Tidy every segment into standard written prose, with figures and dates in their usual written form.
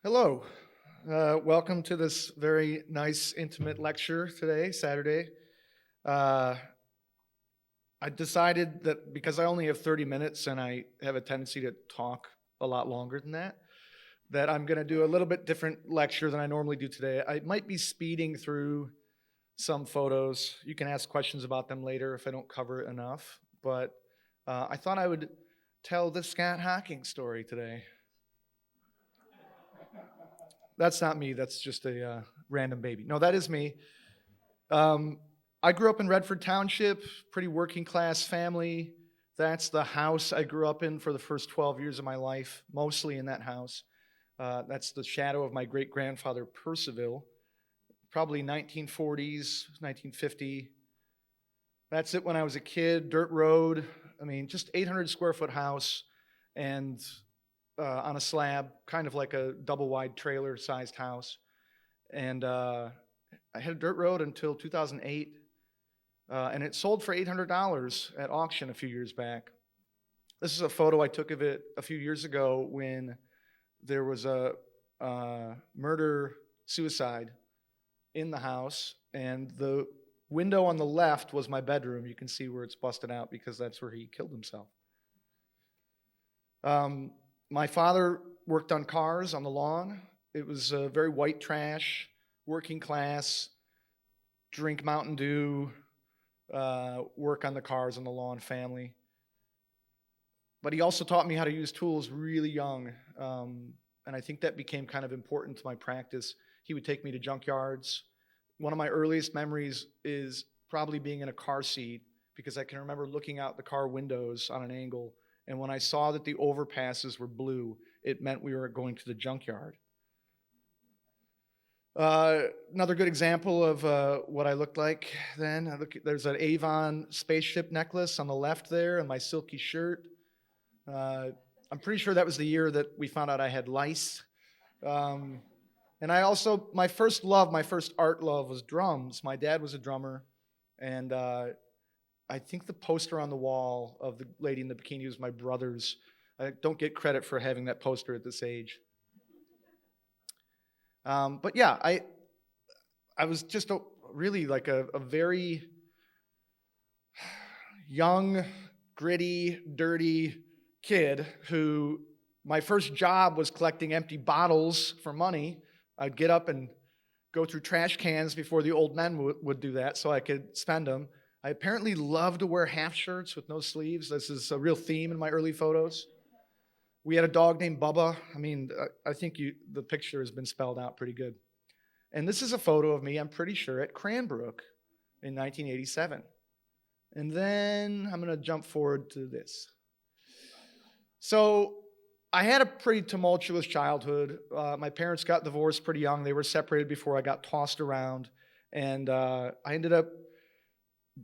Hello. Welcome to this very nice, intimate lecture today, Saturday. Uh, I decided that because I only have 30 minutes and I have a tendency to talk a lot longer than that I'm going to do a little bit different lecture than I normally do today. I might be speeding through some photos. You can ask questions about them later if I don't cover it enough. But I thought I would tell the Scott Hocking story today. That's not me. That's just a random baby. No, that is me. Um, I grew up in Redford Township, pretty working class family. That's the house I grew up in for the first 12 years of my life, mostly in that house. That's the shadow of my great grandfather, Percival, probably 1940s, 1950. That's it when I was a kid, dirt road. I mean, just 800 square foot house and on a slab, kind of like a double wide trailer sized house. And I had a dirt road until 2008, and it sold for $800 at auction a few years back. This is a photo I took of it a few years ago when there was a murder suicide in the house, and the window on the left was my bedroom. You can see where it's busted out because that's where he killed himself. My father worked on cars on the lawn. It was very white trash, working class, drink Mountain Dew, work on the cars on the lawn family. But he also taught me how to use tools really young. And I think that became kind of important to my practice. He would take me to junkyards. One of my earliest memories is probably being in a car seat because I can remember looking out the car windows on an angle. And when I saw that the overpasses were blue, it meant we were going to the junkyard. Another good example of what I looked like then. There's an Avon spaceship necklace on the left there and my silky shirt. I'm pretty sure that was the year that we found out I had lice. And I also, my first art love was drums. My dad was a drummer. And I think the poster on the wall of the lady in the bikini was my brother's. I don't get credit for having that poster at this age. But yeah, I was just really like a very young, gritty, dirty kid who my first job was collecting empty bottles for money. I'd get up and go through trash cans before the old men would do that so I could spend them. I apparently love to wear half shirts with no sleeves. This is a real theme in my early photos. We had a dog named Bubba. I mean, I think the picture has been spelled out pretty good. And this is a photo of me, I'm pretty sure, at Cranbrook in 1987. And then I'm going to jump forward to this. So I had a pretty tumultuous childhood. My parents got divorced pretty young. They were separated before I got tossed around. And I ended up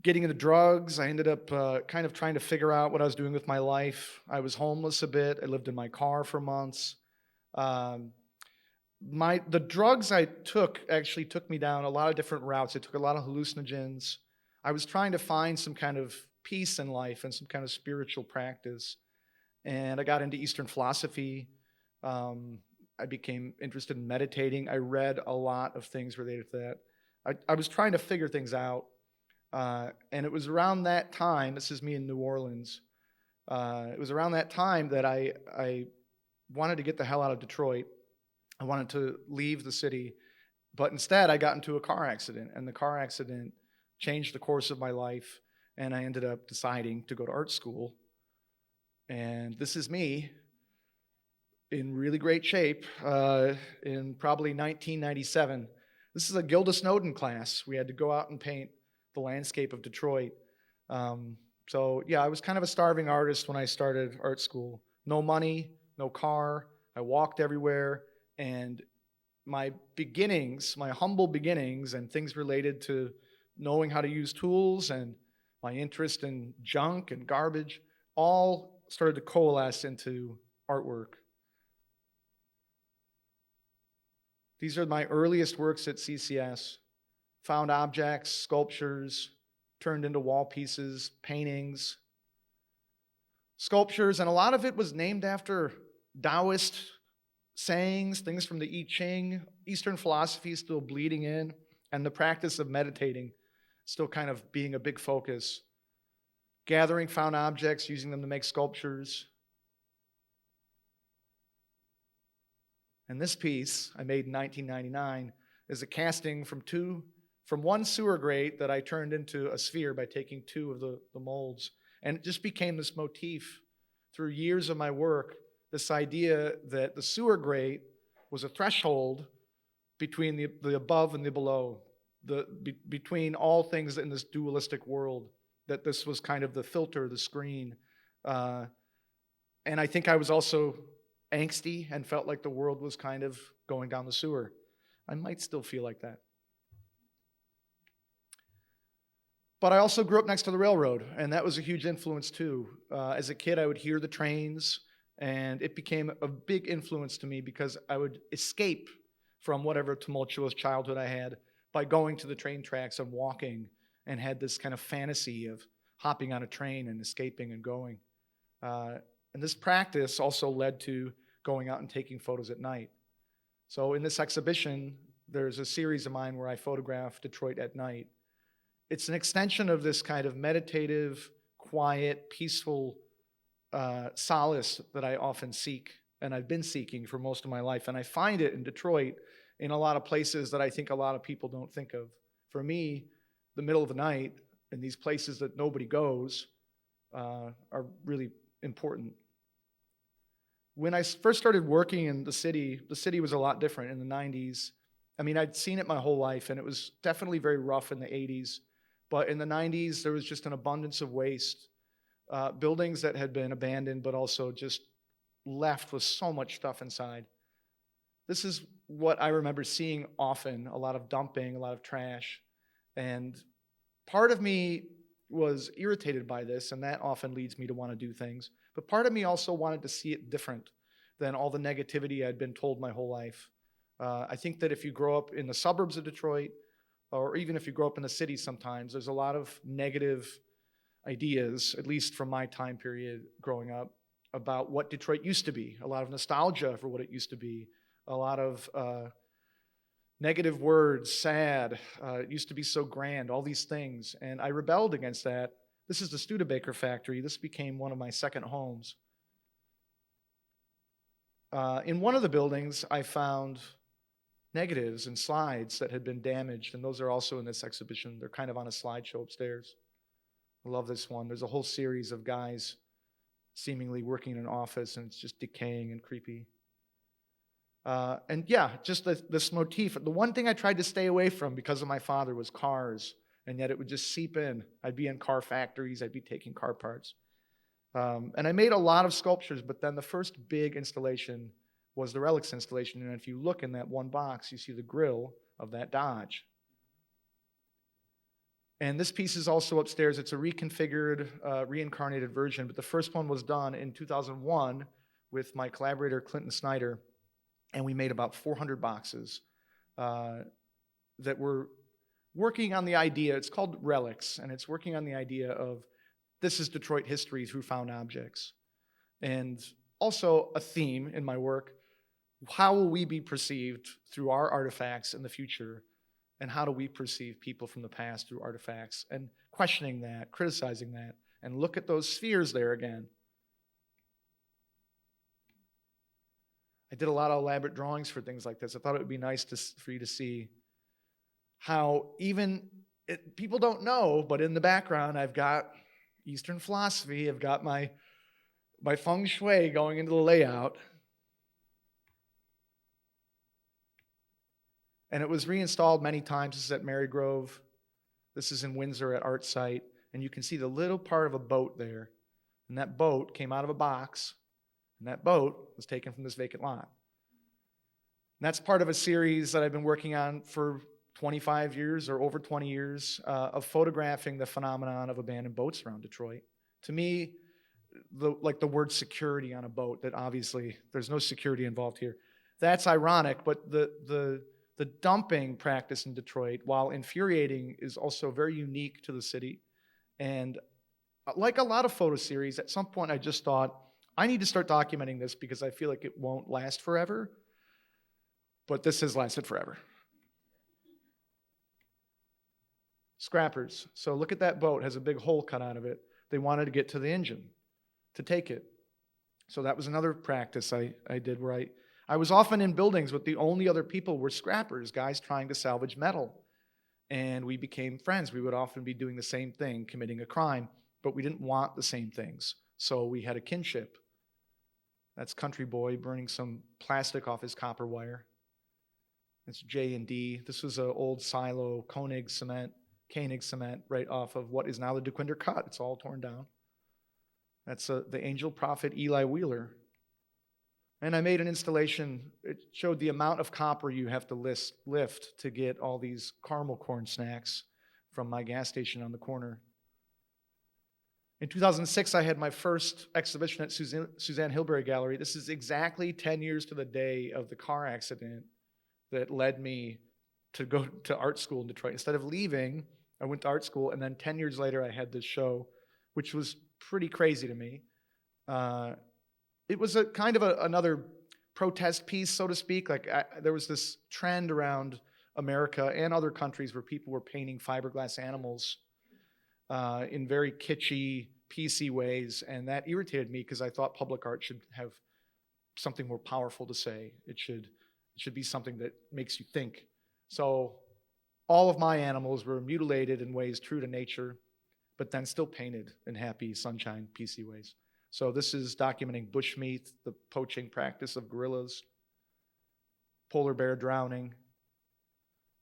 getting into drugs. I ended up kind of trying to figure out what I was doing with my life. I was homeless a bit. I lived in my car for months. The drugs I took actually took me down a lot of different routes. I took a lot of hallucinogens. I was trying to find some kind of peace in life and some kind of spiritual practice. And I got into Eastern philosophy. I became interested in meditating. I read a lot of things related to that. I was trying to figure things out. And it was around that time, this is me in New Orleans, it was around that time that I wanted to get the hell out of Detroit. I wanted to leave the city, but instead I got into a car accident, and the car accident changed the course of my life, and I ended up deciding to go to art school. And this is me in really great shape in probably 1997. This is a Gilda Snowden class. We had to go out and paint the landscape of Detroit. So yeah, I was kind of a starving artist when I started art school. No money, no car. I walked everywhere, and my beginnings, my humble beginnings, and things related to knowing how to use tools and my interest in junk and garbage all started to coalesce into artwork. These are my earliest works at CCS. Found objects, sculptures, turned into wall pieces, paintings, sculptures, and a lot of it was named after Taoist sayings, things from the I Ching, Eastern philosophy is still bleeding in, and the practice of meditating still kind of being a big focus. Gathering found objects, using them to make sculptures. And this piece I made in 1999 is a casting from one sewer grate that I turned into a sphere by taking two of the molds. And it just became this motif through years of my work, this idea that the sewer grate was a threshold between the above and the below, between all things in this dualistic world, that this was kind of the filter, the screen. And I think I was also angsty and felt like the world was kind of going down the sewer. I might still feel like that. But I also grew up next to the railroad, and that was a huge influence too. As a kid, I would hear the trains, and it became a big influence to me because I would escape from whatever tumultuous childhood I had by going to the train tracks and walking, and had this kind of fantasy of hopping on a train and escaping and going. And this practice also led to going out and taking photos at night. So in this exhibition, there's a series of mine where I photograph Detroit at night. It's an extension of this kind of meditative, quiet, peaceful solace that I often seek, and I've been seeking for most of my life. And I find it in Detroit in a lot of places that I think a lot of people don't think of. For me, the middle of the night and these places that nobody goes are really important. When I first started working in the city was a lot different in the 90s. I mean, I'd seen it my whole life, and it was definitely very rough in the 80s. But in the 90s, there was just an abundance of waste. Buildings that had been abandoned, but also just left with so much stuff inside. This is what I remember seeing often, a lot of dumping, a lot of trash. And part of me was irritated by this, and that often leads me to want to do things. But part of me also wanted to see it different than all the negativity I'd been told my whole life. I think that if you grow up in the suburbs of Detroit, or even if you grow up in the city sometimes, there's a lot of negative ideas, at least from my time period growing up, about what Detroit used to be. A lot of nostalgia for what it used to be. A lot of negative words, sad, it used to be so grand, all these things. And I rebelled against that. This is the Studebaker factory. This became one of my second homes. In one of the buildings, I found negatives and slides that had been damaged, and those are also in this exhibition. They're kind of on a slideshow upstairs. I love this one. There's a whole series of guys seemingly working in an office, and it's just decaying and creepy. And yeah, just this motif. The one thing I tried to stay away from because of my father was cars, and yet it would just seep in. I'd be in car factories. I'd be taking car parts. And I made a lot of sculptures, but then the first big installation was the Relics installation. And if you look in that one box, you see the grill of that Dodge. And this piece is also upstairs. It's a reconfigured, reincarnated version, but the first one was done in 2001 with my collaborator, Clinton Snyder, and we made about 400 boxes that were working on the idea. It's called Relics, and it's working on the idea of this is Detroit history through found objects. And also a theme in my work, how will we be perceived through our artifacts in the future? And how do we perceive people from the past through artifacts? And questioning that, criticizing that, and look at those spheres there again. I did a lot of elaborate drawings for things like this. I thought it would be nice for you to see how people don't know, but in the background I've got Eastern philosophy, I've got my feng shui going into the layout. And it was reinstalled many times. This is at Marygrove. This is in Windsor at Art Site. And you can see the little part of a boat there. And that boat came out of a box. And that boat was taken from this vacant lot. And that's part of a series that I've been working on for 25 years or over 20 years of photographing the phenomenon of abandoned boats around Detroit. To me, the word security on a boat, that obviously there's no security involved here. That's ironic, but the dumping practice in Detroit, while infuriating, is also very unique to the city. And like a lot of photo series, at some point I just thought, I need to start documenting this because I feel like it won't last forever. but this has lasted forever. Scrappers. So look at that boat, has a big hole cut out of it. They wanted to get to the engine to take it. So that was another practice I did where I was often in buildings, but the only other people were scrappers, guys trying to salvage metal. And we became friends. We would often be doing the same thing, committing a crime, but we didn't want the same things. So we had a kinship. That's Country Boy burning some plastic off his copper wire. That's J and D. This was an old silo, Koenig cement right off of what is now the DeQuinder Cut. It's all torn down. That's the angel prophet Eli Wheeler. And I made an installation. It showed the amount of copper you have to lift to get all these caramel corn snacks from my gas station on the corner. In 2006, I had my first exhibition at Suzanne Hilberry Gallery. This is exactly 10 years to the day of the car accident that led me to go to art school in Detroit. Instead of leaving, I went to art school, and then 10 years later, I had this show, which was pretty crazy to me. It was a kind of another protest piece, so to speak. There was this trend around America and other countries where people were painting fiberglass animals in very kitschy, PC ways, and that irritated me because I thought public art should have something more powerful to say. It should be something that makes you think. So all of my animals were mutilated in ways true to nature, but then still painted in happy, sunshine, PC ways. So this is documenting bushmeat, the poaching practice of gorillas, polar bear drowning,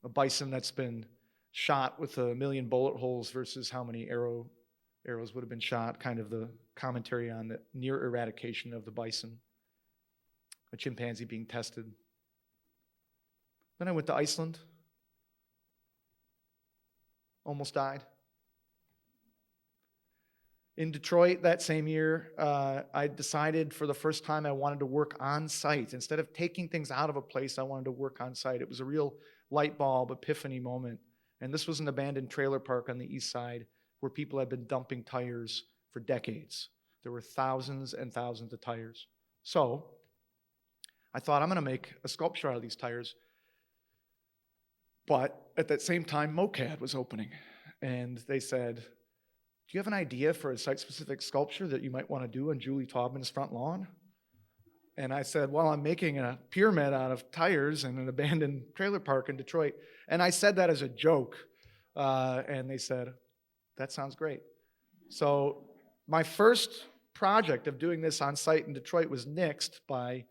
a bison that's been shot with 1 million bullet holes versus how many arrows would have been shot, kind of the commentary on the near eradication of the bison, a chimpanzee being tested. Then I went to Iceland, almost died. In Detroit that same year, I decided for the first time I wanted to work on site. Instead of taking things out of a place, I wanted to work on site. It was a real light bulb epiphany moment. And this was an abandoned trailer park on the east side where people had been dumping tires for decades. There were thousands and thousands of tires. So I thought, I'm going to make a sculpture out of these tires. But at that same time, MoCAD was opening. And they said, do you have an idea for a site-specific sculpture that you might want to do on Julie Taubman's front lawn? And I said, well, I'm making a pyramid out of tires in an abandoned trailer park in Detroit. And I said that as a joke. And they said, that sounds great. So my first project of doing this on site in Detroit was nixed by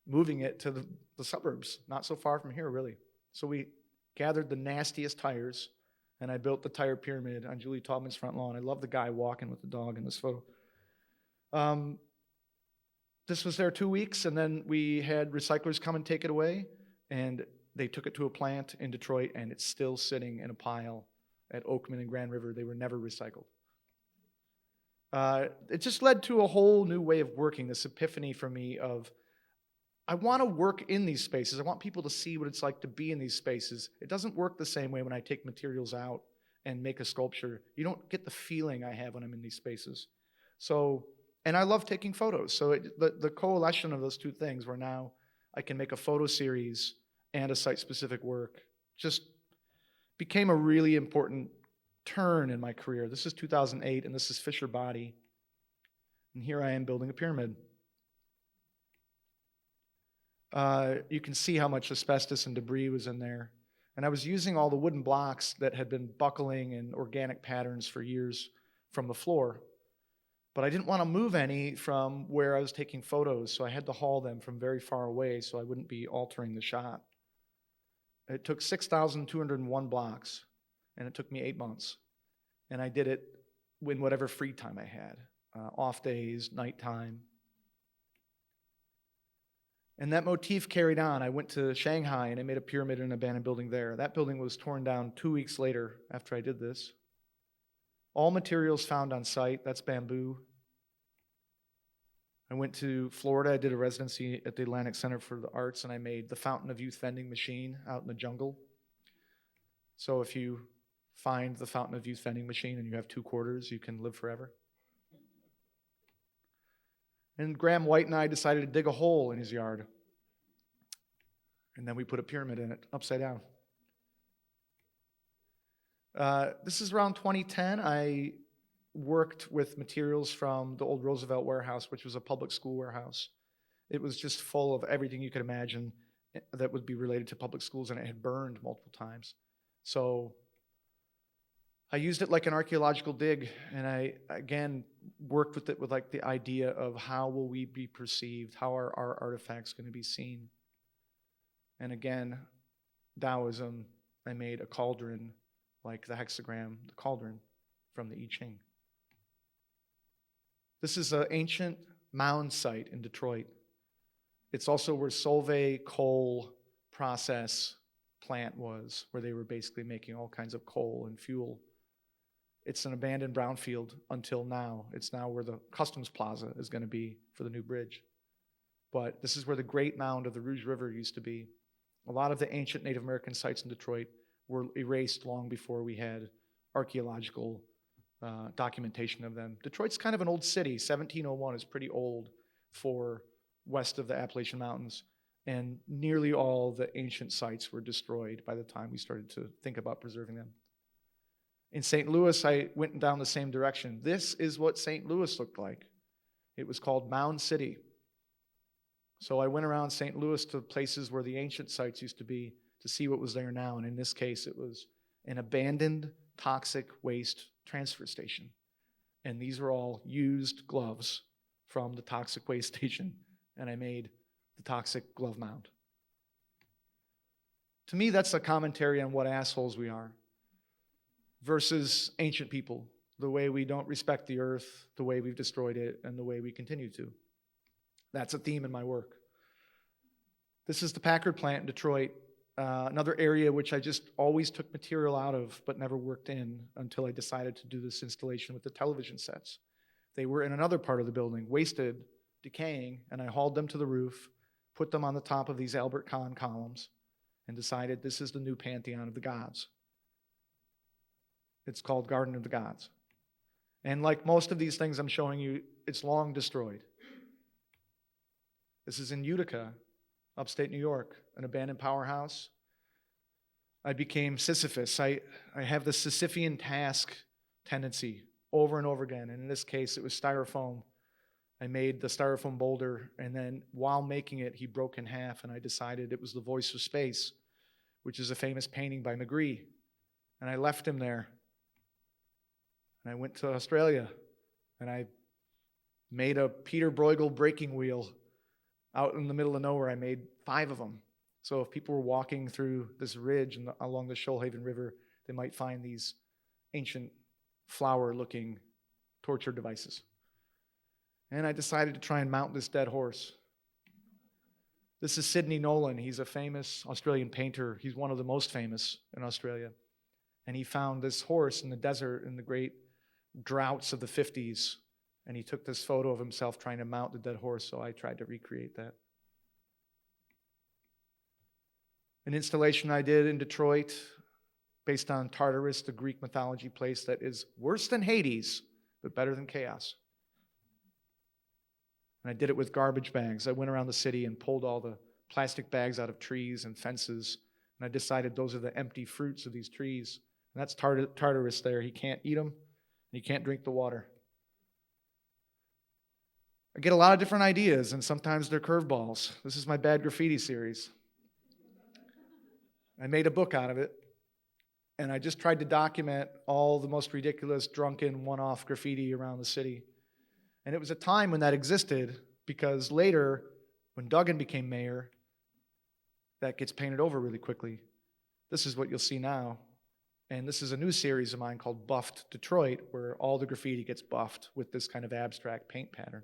moving it to the suburbs, not so far from here, really. So we gathered the nastiest tires, and I built the tire pyramid on Julie Taubman's front lawn. I love the guy walking with the dog in this photo. This was there 2 weeks, and then we had recyclers come and take it away, and they took it to a plant in Detroit, and it's still sitting in a pile at Oakman and Grand River. They were never recycled. It just led to a whole new way of working, this epiphany for me of, I want to work in these spaces. I want people to see what it's like to be in these spaces. It doesn't work the same way when I take materials out and make a sculpture. You don't get the feeling I have when I'm in these spaces. So, and I love taking photos. So the coalition of those two things where now I can make a photo series and a site-specific work just became a really important turn in my career. This is 2008, and this is Fisher Body. And here I am building a pyramid. You can see how much asbestos and debris was in there. And I was using all the wooden blocks that had been buckling in organic patterns for years from the floor. But I didn't want to move any from where I was taking photos, so I had to haul them from very far away so I wouldn't be altering the shot. It took 6,201 blocks, and it took me 8 months. And I did it in whatever free time I had, off days, nighttime. And that motif carried on. I went to Shanghai and I made a pyramid in an abandoned building there. That building was torn down 2 weeks later after I did this. All materials found on site, that's bamboo. I went to Florida, I did a residency at the Atlantic Center for the Arts, and I made the Fountain of Youth vending machine out in the jungle. So if you find the Fountain of Youth vending machine and you have 2 quarters, you can live forever. And Graham White and I decided to dig a hole in his yard. And then we put a pyramid in it, upside down. This is around 2010. I worked with materials from the old Roosevelt warehouse, which was a public school warehouse. It was just full of everything you could imagine that would be related to public schools, and it had burned multiple times. So I used it like an archaeological dig, and I, again, worked with it with like the idea of how will we be perceived, how are our artifacts going to be seen. And again, Taoism, I made a cauldron, like the hexagram, the cauldron from the I Ching. This is an ancient mound site in Detroit. It's also where Solvay coal process plant was, where they were basically making all kinds of coal and fuel. It's an abandoned brownfield until now. It's now where the Customs Plaza is going to be for the new bridge. But this is where the Great Mound of the Rouge River used to be. A lot of the ancient Native American sites in Detroit were erased long before we had archaeological documentation of them. Detroit's kind of an old city. 1701 is pretty old for west of the Appalachian Mountains, and nearly all the ancient sites were destroyed by the time we started to think about preserving them. In St. Louis, I went down the same direction. This is what St. Louis looked like. It was called Mound City. So I went around St. Louis to places where the ancient sites used to be to see what was there now, and in this case, it was an abandoned toxic waste transfer station. And these were all used gloves from the toxic waste station, and I made the toxic glove mound. To me, that's a commentary on what assholes we are versus ancient people, the way we don't respect the earth, the way we've destroyed it, and the way we continue to. That's a theme in my work. This is the Packard plant in Detroit, another area which I just always took material out of but never worked in until I decided to do this installation with the television sets. They were in another part of the building, wasted, decaying, and I hauled them to the roof, put them on the top of these Albert Kahn columns, and decided this is the new pantheon of the gods. It's called Garden of the Gods. And like most of these things I'm showing you, it's long destroyed. This is in Utica, upstate New York, an abandoned powerhouse. I became Sisyphus. I have the Sisyphean task tendency over and over again. And in this case, it was styrofoam. I made the styrofoam boulder, and then while making it, he broke in half, and I decided it was the voice of space, which is a famous painting by Magritte. And I left him there. And I went to Australia, and I made a Peter Bruegel breaking wheel out in the middle of nowhere. I made 5 of them. So if people were walking through this ridge along the Shoalhaven River, they might find these ancient flower-looking torture devices. And I decided to try and mount this dead horse. This is Sidney Nolan. He's a famous Australian painter. He's one of the most famous in Australia. And he found this horse in the desert in the great droughts of the 50s. And he took this photo of himself trying to mount the dead horse, so I tried to recreate that. An installation I did in Detroit based on Tartarus, the Greek mythology place that is worse than Hades, but better than chaos. And I did it with garbage bags. I went around the city and pulled all the plastic bags out of trees and fences, and I decided those are the empty fruits of these trees. And that's Tartarus there. He can't eat them, and he can't drink the water. I get a lot of different ideas, and sometimes they're curveballs. This is my Bad Graffiti series. I made a book out of it, and I just tried to document all the most ridiculous, drunken, one-off graffiti around the city. And it was a time when that existed, because later, when Duggan became mayor, that gets painted over really quickly. This is what you'll see now. And this is a new series of mine called Buffed Detroit, where all the graffiti gets buffed with this kind of abstract paint pattern.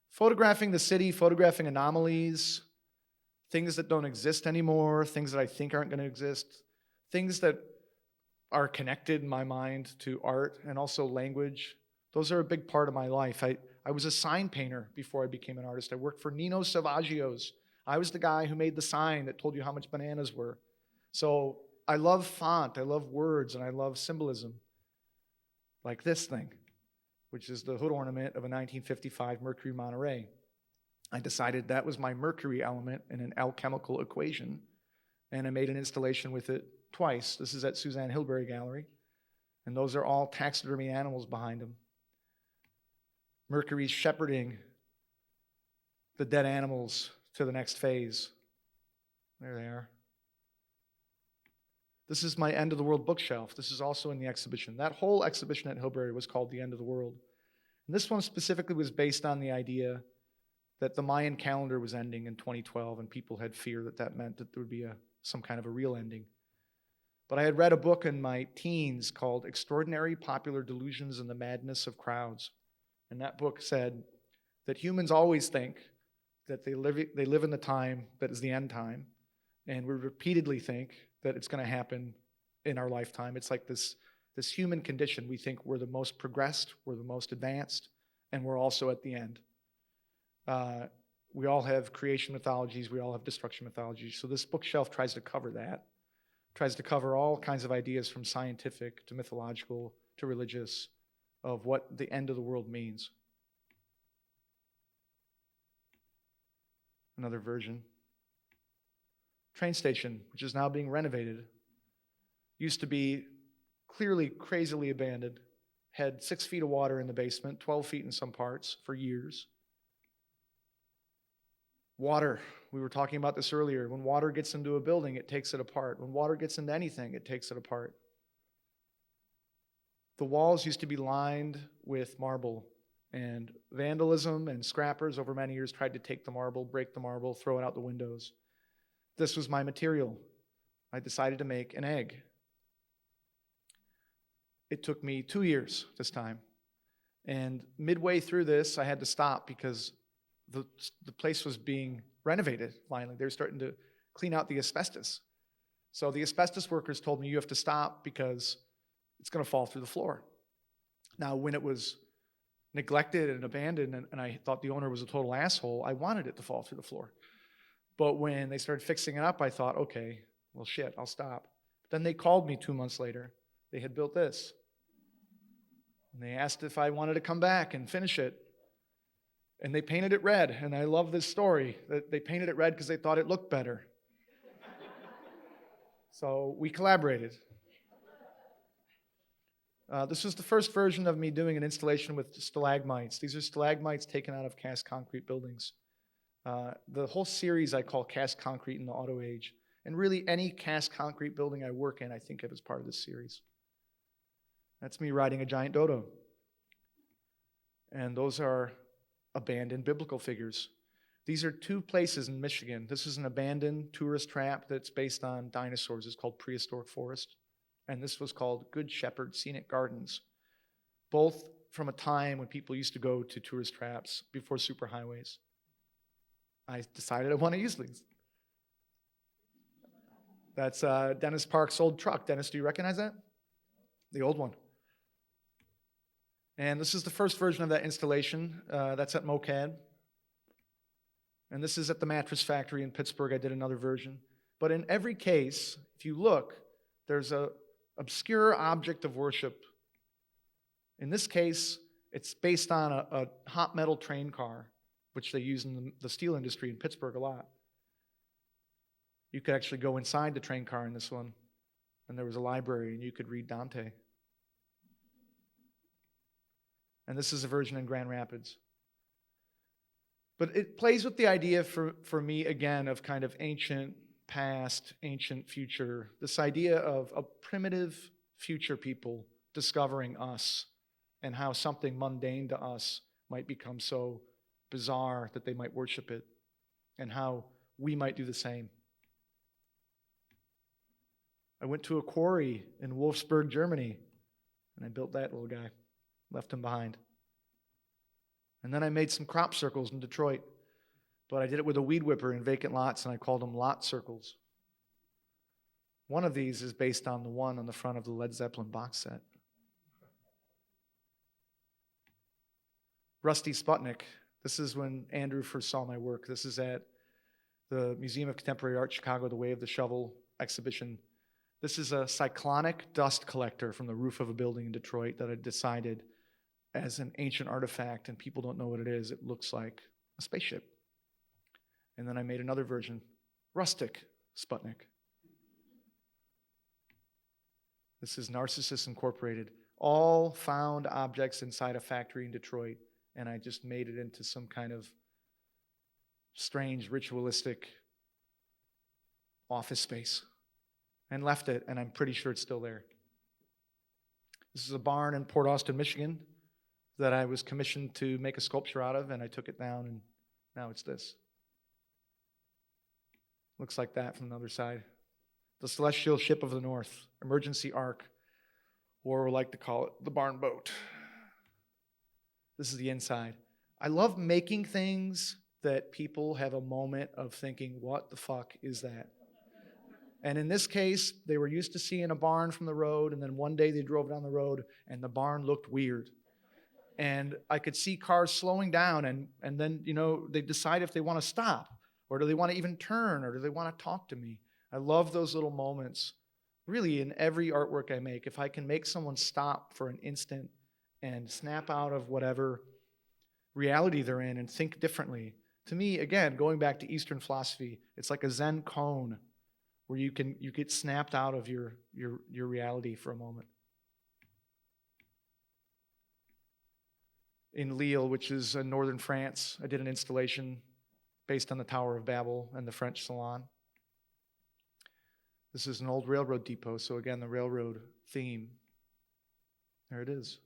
Photographing the city, photographing anomalies, things that don't exist anymore, things that I think aren't going to exist, things that are connected in my mind to art and also language. Those are a big part of my life. I was a sign painter before I became an artist. I worked for Nino Salvaggio's. I was the guy who made the sign that told you how much bananas were. So I love font, I love words, and I love symbolism. Like this thing, which is the hood ornament of a 1955 Mercury Monterey. I decided that was my mercury element in an alchemical equation, and I made an installation with it twice. This is at Suzanne Hilberry Gallery, and those are all taxidermy animals behind them. Mercury's shepherding the dead animals to the next phase. There they are. This is my End of the World bookshelf. This is also in the exhibition. That whole exhibition at Hilberry was called The End of the World. And this one specifically was based on the idea that the Mayan calendar was ending in 2012, and people had fear that that meant that there would be some kind of a real ending. But I had read a book in my teens called Extraordinary Popular Delusions and the Madness of Crowds. And that book said that humans always think that they live in the time that is the end time, and we repeatedly think that it's going to happen in our lifetime. It's like this human condition. We think we're the most progressed, we're the most advanced, and we're also at the end. We all have creation mythologies, we all have destruction mythologies. So this bookshelf tries to cover that, tries to cover all kinds of ideas from scientific to mythological to religious of what the end of the world means. Another version. Train station, which is now being renovated. Used to be clearly crazily abandoned. Had 6 feet of water in the basement, 12 feet in some parts for years. Water, we were talking about this earlier. When water gets into a building, it takes it apart. When water gets into anything, it takes it apart. The walls used to be lined with marble, and vandalism and scrappers over many years tried to take the marble, break the marble, throw it out the windows. This was my material. I decided to make an egg. It took me 2 years this time. And midway through this, I had to stop because the place was being renovated finally. They were starting to clean out the asbestos. So the asbestos workers told me, you have to stop because it's going to fall through the floor. Now, when it was neglected and abandoned, and I thought the owner was a total asshole, I wanted it to fall through the floor. But when they started fixing it up, I thought, okay, well, shit, I'll stop. But then they called me 2 months later. They had built this. And they asked if I wanted to come back and finish it. And they painted it red. And I love this story, that they painted it red because they thought it looked better. So we collaborated. This was the first version of me doing an installation with stalagmites. These are stalagmites taken out of cast concrete buildings. The whole series I call Cast Concrete in the Auto Age. And really any cast concrete building I work in, I think of as part of this series. That's me riding a giant dodo. And those are abandoned biblical figures. These are 2 places in Michigan. This is an abandoned tourist trap that's based on dinosaurs. It's called Prehistoric Forest. And this was called Good Shepherd Scenic Gardens. Both from a time when people used to go to tourist traps before superhighways. I decided I want to use these. That's Dennis Park's old truck. Dennis, do you recognize that? The old one. And this is the first version of that installation. That's at MoCAD. And this is at the Mattress Factory in Pittsburgh. I did another version. But in every case, if you look, there's an obscure object of worship. In this case, it's based on a hot metal train car, which they use in the steel industry in Pittsburgh a lot. You could actually go inside the train car in this one, and there was a library, and you could read Dante. And this is a version in Grand Rapids. But it plays with the idea for me, again, of kind of ancient past, ancient future. This idea of a primitive future people discovering us and how something mundane to us might become so bizarre that they might worship it, and how we might do the same. I went to a quarry in Wolfsburg, Germany, and I built that little guy, left him behind. And then I made some crop circles in Detroit, but I did it with a weed whipper in vacant lots, and I called them lot circles. One of these is based on the one on the front of the Led Zeppelin box set. Rusty Sputnik. This is when Andrew first saw my work. This is at the Museum of Contemporary Art, Chicago, the Way of the Shovel exhibition. This is a cyclonic dust collector from the roof of a building in Detroit that I decided as an ancient artifact, and people don't know what it is. It looks like a spaceship. And then I made another version, rustic Sputnik. This is Narcissus Incorporated. All found objects inside a factory in Detroit, and I just made it into some kind of strange, ritualistic office space and left it, and I'm pretty sure it's still there. This is a barn in Port Austin, Michigan that I was commissioned to make a sculpture out of, and I took it down, and now it's this. Looks like that from the other side. The Celestial Ship of the North, Emergency Ark, or we like to call it the barn boat. This is the inside. I love making things that people have a moment of thinking, what the fuck is that? And in this case, they were used to seeing a barn from the road, and then one day they drove down the road, and the barn looked weird. And I could see cars slowing down, and then, they decide if they want to stop, or do they want to even turn, or do they want to talk to me? I love those little moments, really, in every artwork I make. If I can make someone stop for an instant and snap out of whatever reality they're in and think differently. To me, again, going back to Eastern philosophy, it's like a Zen cone where you get snapped out of your reality for a moment. In Lille, which is in northern France, I did an installation based on the Tower of Babel and the French Salon. This is an old railroad depot, so again, the railroad theme. There it is.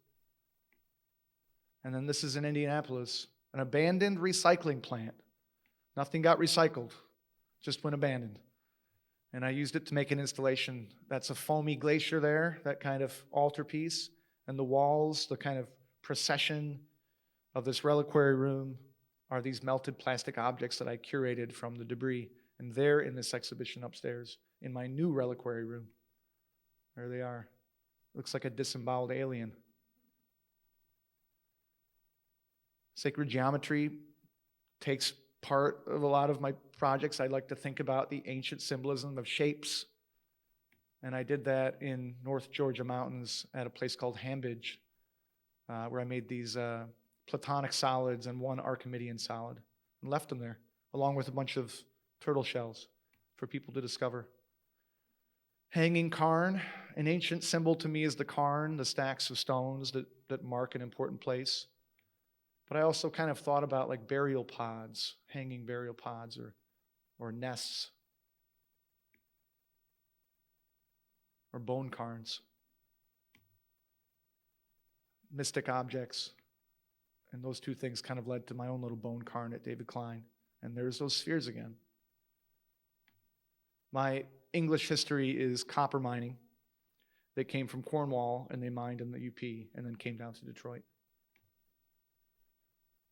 And then this is in Indianapolis, an abandoned recycling plant. Nothing got recycled, just went abandoned. And I used it to make an installation. That's a foamy glacier there, that kind of altarpiece. And the walls, the kind of procession of this reliquary room are these melted plastic objects that I curated from the debris. And they're in this exhibition upstairs in my new reliquary room. There they are. Looks like a disemboweled alien. Sacred geometry takes part of a lot of my projects. I like to think about the ancient symbolism of shapes. And I did that in North Georgia mountains at a place called Hambidge, where I made these platonic solids and one Archimedean solid and left them there, along with a bunch of turtle shells for people to discover. Hanging cairn, an ancient symbol to me is the cairn, the stacks of stones that mark an important place. But I also kind of thought about like burial pods, hanging burial pods or nests or bone cairns, mystic objects. And those two things kind of led to my own little bone cairn at David Klein. And there's those spheres again. My English history is copper mining. They came from Cornwall and they mined in the UP and then came down to Detroit.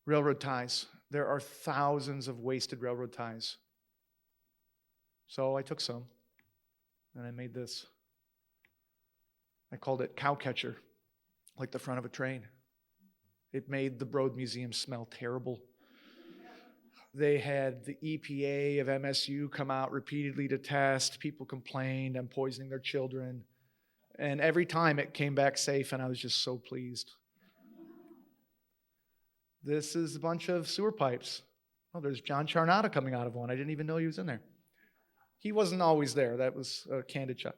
Railroad ties. There are thousands of wasted railroad ties. So I took some and I made this. I called it Cowcatcher, like the front of a train. It made the Broad Museum smell terrible. They had the EPA of MSU come out repeatedly to test. People complained, I'm poisoning their children. And every time it came back safe, and I was just so pleased. This is a bunch of sewer pipes. Oh, there's John Charnata coming out of one. I didn't even know he was in there. He wasn't always there. That was a candid shot.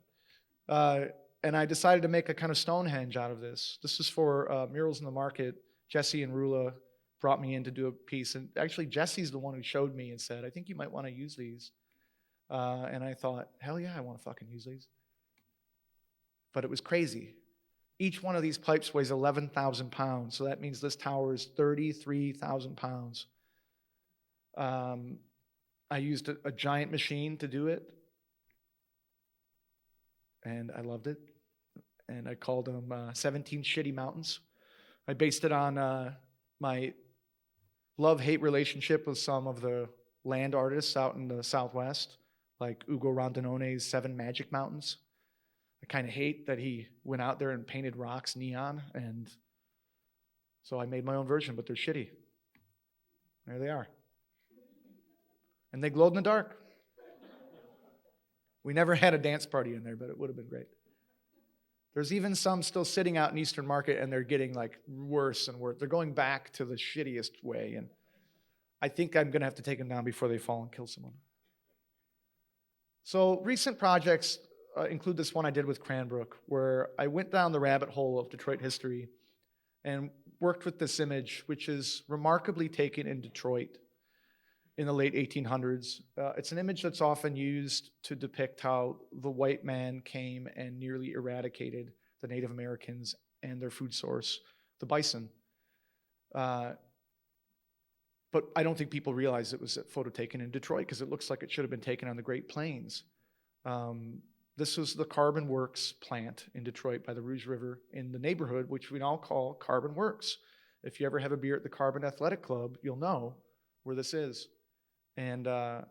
And I decided to make a kind of Stonehenge out of this. This is for Murals in the Market. Jesse and Rula brought me in to do a piece. And actually, Jesse's the one who showed me and said, I think you might want to use these. And I thought, hell yeah, I want to fucking use these. But it was crazy. Each one of these pipes weighs 11,000 pounds. So that means this tower is 33,000 pounds. I used a giant machine to do it. And I loved it. And I called them 17 Shitty Mountains. I based it on my love-hate relationship with some of the land artists out in the Southwest, like Ugo Rondinone's 7 Magic Mountains. I kind of hate that he went out there and painted rocks neon, and so I made my own version, but they're shitty. There they are. And they glowed in the dark. We never had a dance party in there, but it would have been great. There's even some still sitting out in Eastern Market, and they're getting like worse and worse. They're going back to the shittiest way, and I think I'm going to have to take them down before they fall and kill someone. So recent projects include this one I did with Cranbrook, where I went down the rabbit hole of Detroit history and worked with this image, which is remarkably taken in Detroit in the late 1800s. It's an image that's often used to depict how the white man came and nearly eradicated the Native Americans and their food source, the bison. But I don't think people realize it was a photo taken in Detroit because it looks like it should have been taken on the Great Plains. This was the Carbon Works plant in Detroit by the Rouge River in the neighborhood, which we now call Carbon Works. If you ever have a beer at the Carbon Athletic Club, you'll know where this is. And I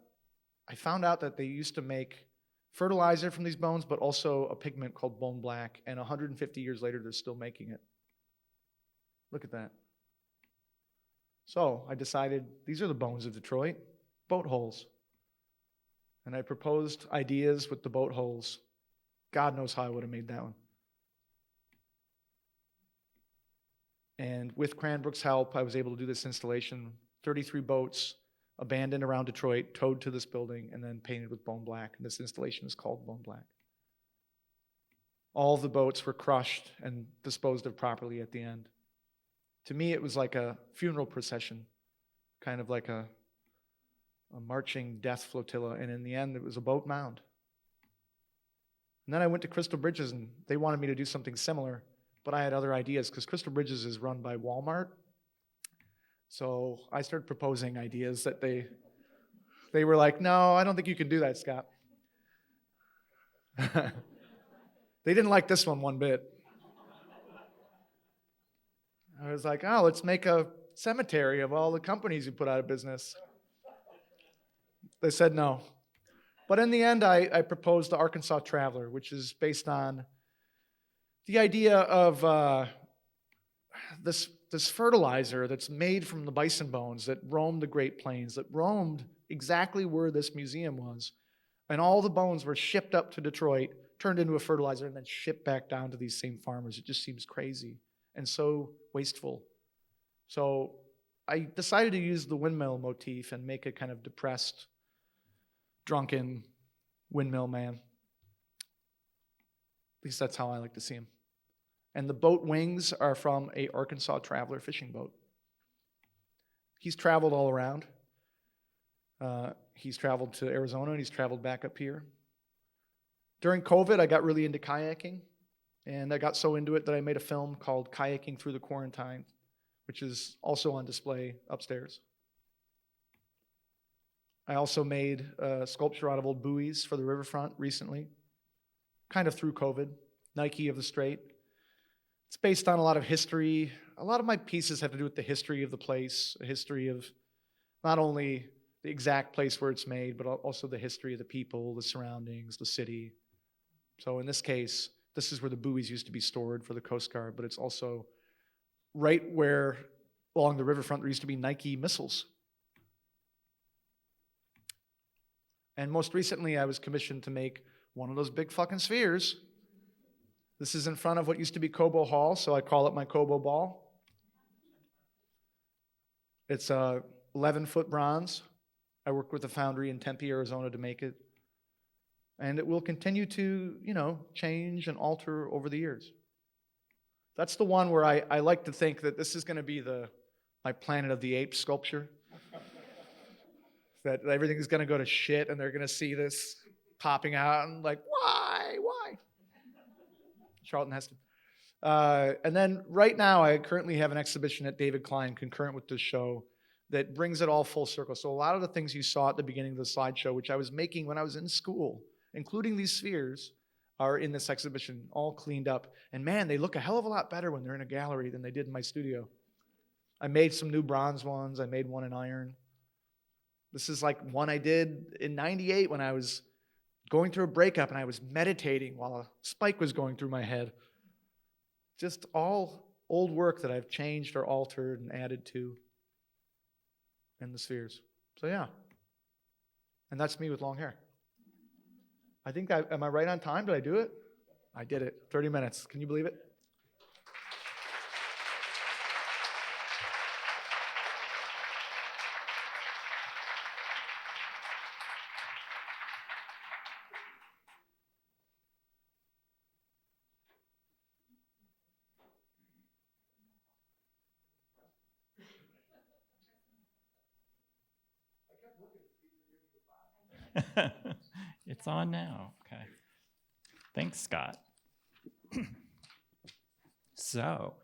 found out that they used to make fertilizer from these bones, but also a pigment called bone black. And 150 years later, they're still making it. Look at that. So I decided these are the bones of Detroit, boat holes. And I proposed ideas with the boat holes. God knows how I would have made that one. And with Cranbrook's help, I was able to do this installation. 33 boats abandoned around Detroit, towed to this building, and then painted with bone black. And this installation is called Bone Black. All the boats were crushed and disposed of properly at the end. To me, it was like a funeral procession, kind of like a marching death flotilla. And in the end, it was a boat mound. And then I went to Crystal Bridges, and they wanted me to do something similar, but I had other ideas because Crystal Bridges is run by Walmart. So I started proposing ideas that they were like, no, I don't think you can do that, Scott. They didn't like this one bit. I was like, oh, let's make a cemetery of all the companies you put out of business. They said no. But in the end, I proposed the Arkansas Traveler, which is based on the idea of this fertilizer that's made from the bison bones that roamed the Great Plains, that roamed exactly where this museum was. And all the bones were shipped up to Detroit, turned into a fertilizer, and then shipped back down to these same farmers. It just seems crazy and so wasteful. So I decided to use the windmill motif and make a kind of depressed, drunken windmill man. At least that's how I like to see him. And the boat wings are from a Arkansas Traveler fishing boat. He's traveled all around. He's traveled to Arizona, and he's traveled back up here. During COVID, I got really into kayaking, and I got so into it that I made a film called Kayaking Through the Quarantine, which is also on display upstairs. I also made a sculpture out of old buoys for the riverfront recently, kind of through COVID, Nike of the Strait. It's based on a lot of history. A lot of my pieces have to do with the history of the place, a history of not only the exact place where it's made, but also the history of the people, the surroundings, the city. So in this case, this is where the buoys used to be stored for the Coast Guard, but it's also right where along the riverfront there used to be Nike missiles. And most recently, I was commissioned to make one of those big fucking spheres. This is in front of what used to be Cobo Hall, so I call it my Cobo Ball. It's a 11-foot bronze. I worked with a foundry in Tempe, Arizona to make it. And it will continue to, change and alter over the years. That's the one where I like to think that this is going to be my Planet of the Apes sculpture. That everything is going to go to shit and they're going to see this popping out and like, why? Charlton Heston. And then right now I currently have an exhibition at David Klein concurrent with this show that brings it all full circle. So a lot of the things you saw at the beginning of the slideshow, which I was making when I was in school, including these spheres, are in this exhibition, all cleaned up. And man, they look a hell of a lot better when they're in a gallery than they did in my studio. I made some new bronze ones. I made one in iron. This is like one I did in '98 when I was going through a breakup and I was meditating while a spike was going through my head. Just all old work that I've changed or altered and added to in the spheres. So yeah. And that's me with long hair. I think am I right on time? Did I do it? I did it. 30 minutes. Can you believe it? It's on now. Okay. Thanks, Scott. So,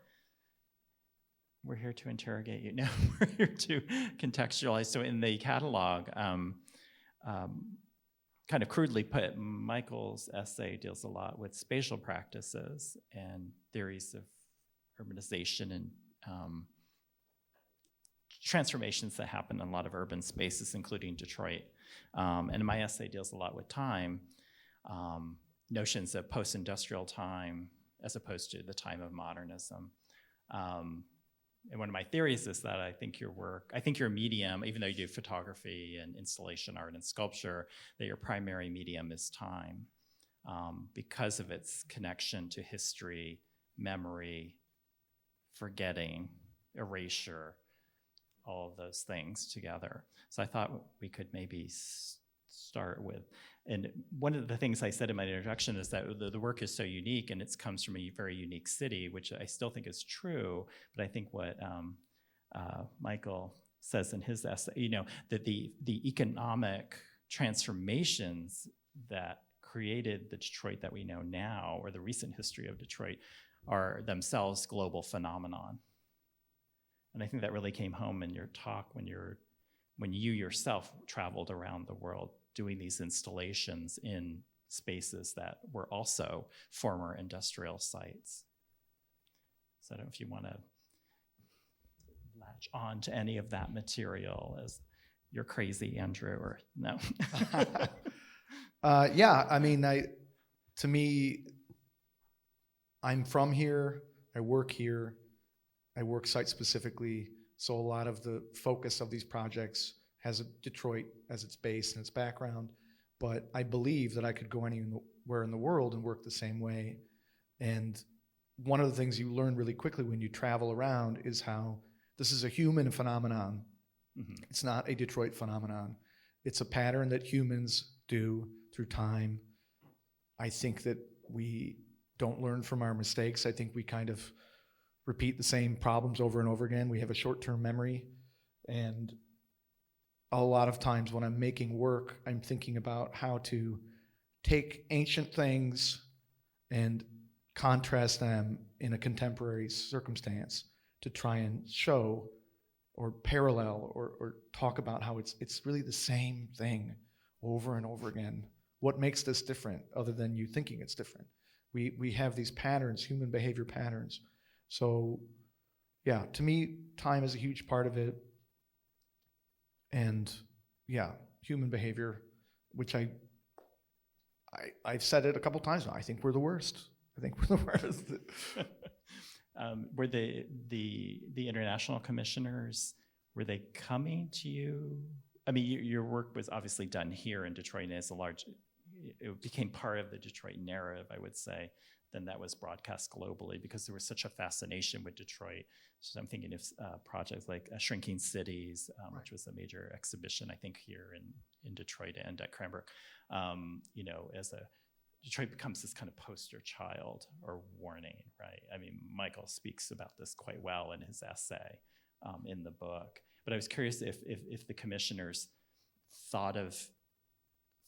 we're here to interrogate you. No, we're here to contextualize. So, in the catalog, kind of crudely put, Michael's essay deals a lot with spatial practices and theories of urbanization and transformations that happen in a lot of urban spaces, including Detroit. And my essay deals a lot with time, notions of post-industrial time as opposed to the time of modernism. And one of my theories is that I think your medium, even though you do photography and installation art and sculpture, that your primary medium is time because of its connection to history, memory, forgetting, erasure, all of those things together. So I thought we could maybe start with, and one of the things I said in my introduction is that the work is so unique and it comes from a very unique city, which I still think is true, but I think what Michael says in his essay, that the economic transformations that created the Detroit that we know now, or the recent history of Detroit, are themselves global phenomenon. And I think that really came home in your talk when you yourself traveled around the world doing these installations in spaces that were also former industrial sites. So I don't know if you want to latch on to any of that material as you're crazy, Andrew, or no? Yeah, I mean, to me, I'm from here, I work here, I work site specifically, so a lot of the focus of these projects has Detroit as its base and its background, but I believe that I could go anywhere in the world and work the same way. And one of the things you learn really quickly when you travel around is how this is a human phenomenon. Mm-hmm. It's not a Detroit phenomenon. It's a pattern that humans do through time. I think that we don't learn from our mistakes. I think we kind of repeat the same problems over and over again. We have a short-term memory, and a lot of times when I'm making work, I'm thinking about how to take ancient things and contrast them in a contemporary circumstance to try and show or parallel or talk about how it's really the same thing over and over again. What makes this different other than you thinking it's different? We have these patterns, human behavior patterns. So yeah, to me, time is a huge part of it. And yeah, human behavior, which I've said it a couple times now. I think we're the worst. I think we're the worst. Were the international commissioners, were they coming to you? I mean, your work was obviously done here in Detroit, and it became part of the Detroit narrative, I would say. Then that was broadcast globally because there was such a fascination with Detroit. So I'm thinking of projects like Shrinking Cities, right, which was a major exhibition, I think, here in Detroit and at Cranbrook. Detroit becomes this kind of poster child or warning, right? I mean, Michael speaks about this quite well in his essay in the book. But I was curious if the commissioners thought of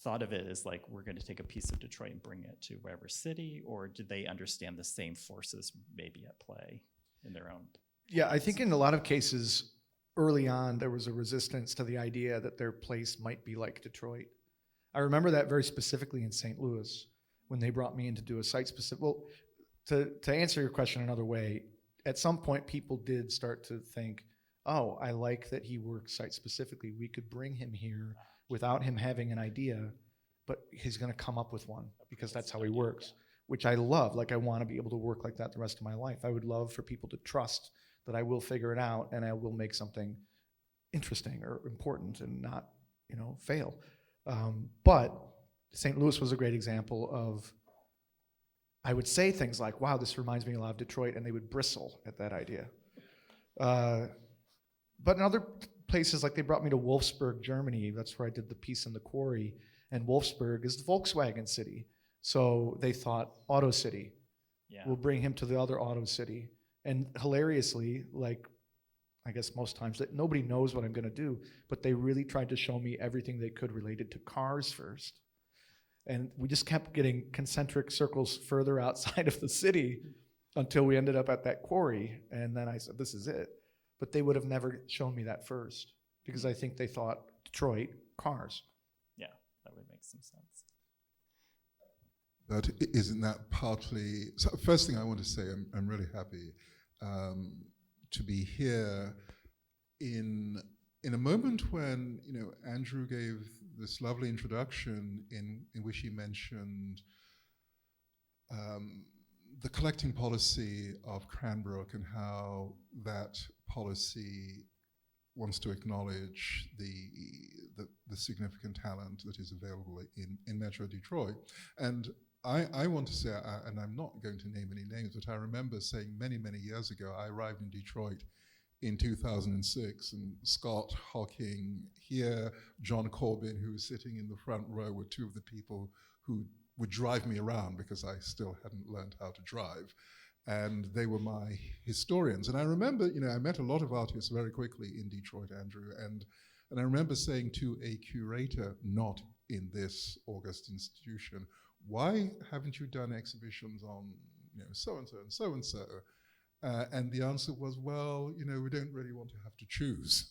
it as like, we're going to take a piece of Detroit and bring it to whatever city, or did they understand the same forces maybe at play in their own? Yeah, I think in a lot of cases, early on, there was a resistance to the idea that their place might be like Detroit. I remember that very specifically in St. Louis when they brought me in to do a site-specific. Well, to answer your question another way, at some point people did start to think, oh, I like that he works site-specifically. We could bring him here without him having an idea, but he's going to come up with one because that's how he works, which I love. Like, I want to be able to work like that the rest of my life. I would love for people to trust that I will figure it out and I will make something interesting or important and not, fail. But St. Louis was a great example of, I would say things like, wow, this reminds me a lot of Detroit, and they would bristle at that idea. But in other places, like they brought me to Wolfsburg, Germany. That's where I did the piece in the quarry. And Wolfsburg is the Volkswagen city. So they thought, Auto City. Yeah. We'll bring him to the other Auto City. And hilariously, like, I guess most times, that nobody knows what I'm going to do, but they really tried to show me everything they could related to cars first. And we just kept getting concentric circles further outside of the city until we ended up at that quarry. And then I said, this is it. But they would have never shown me that first, because I think they thought Detroit, cars. Yeah, that would make some sense. But isn't that partly, so first thing I want to say, I'm really happy to be here in a moment when, you know, Andrew gave this lovely introduction in which he mentioned the collecting policy of Cranbrook and how that policy wants to acknowledge the significant talent that is available in Metro Detroit. And I want to say, and I'm not going to name any names, but I remember saying many, many years ago, I arrived in Detroit in 2006, and Scott, Hocking here, John Corbin, who was sitting in the front row, were two of the people who would drive me around because I still hadn't learned how to drive. And they were my historians. And I remember, you know, I met a lot of artists very quickly in Detroit, Andrew, and I remember saying to a curator, not in this august institution, why haven't you done exhibitions on, you know, so-and-so and so-and-so? And the answer was, well, you know, we don't really want to have to choose.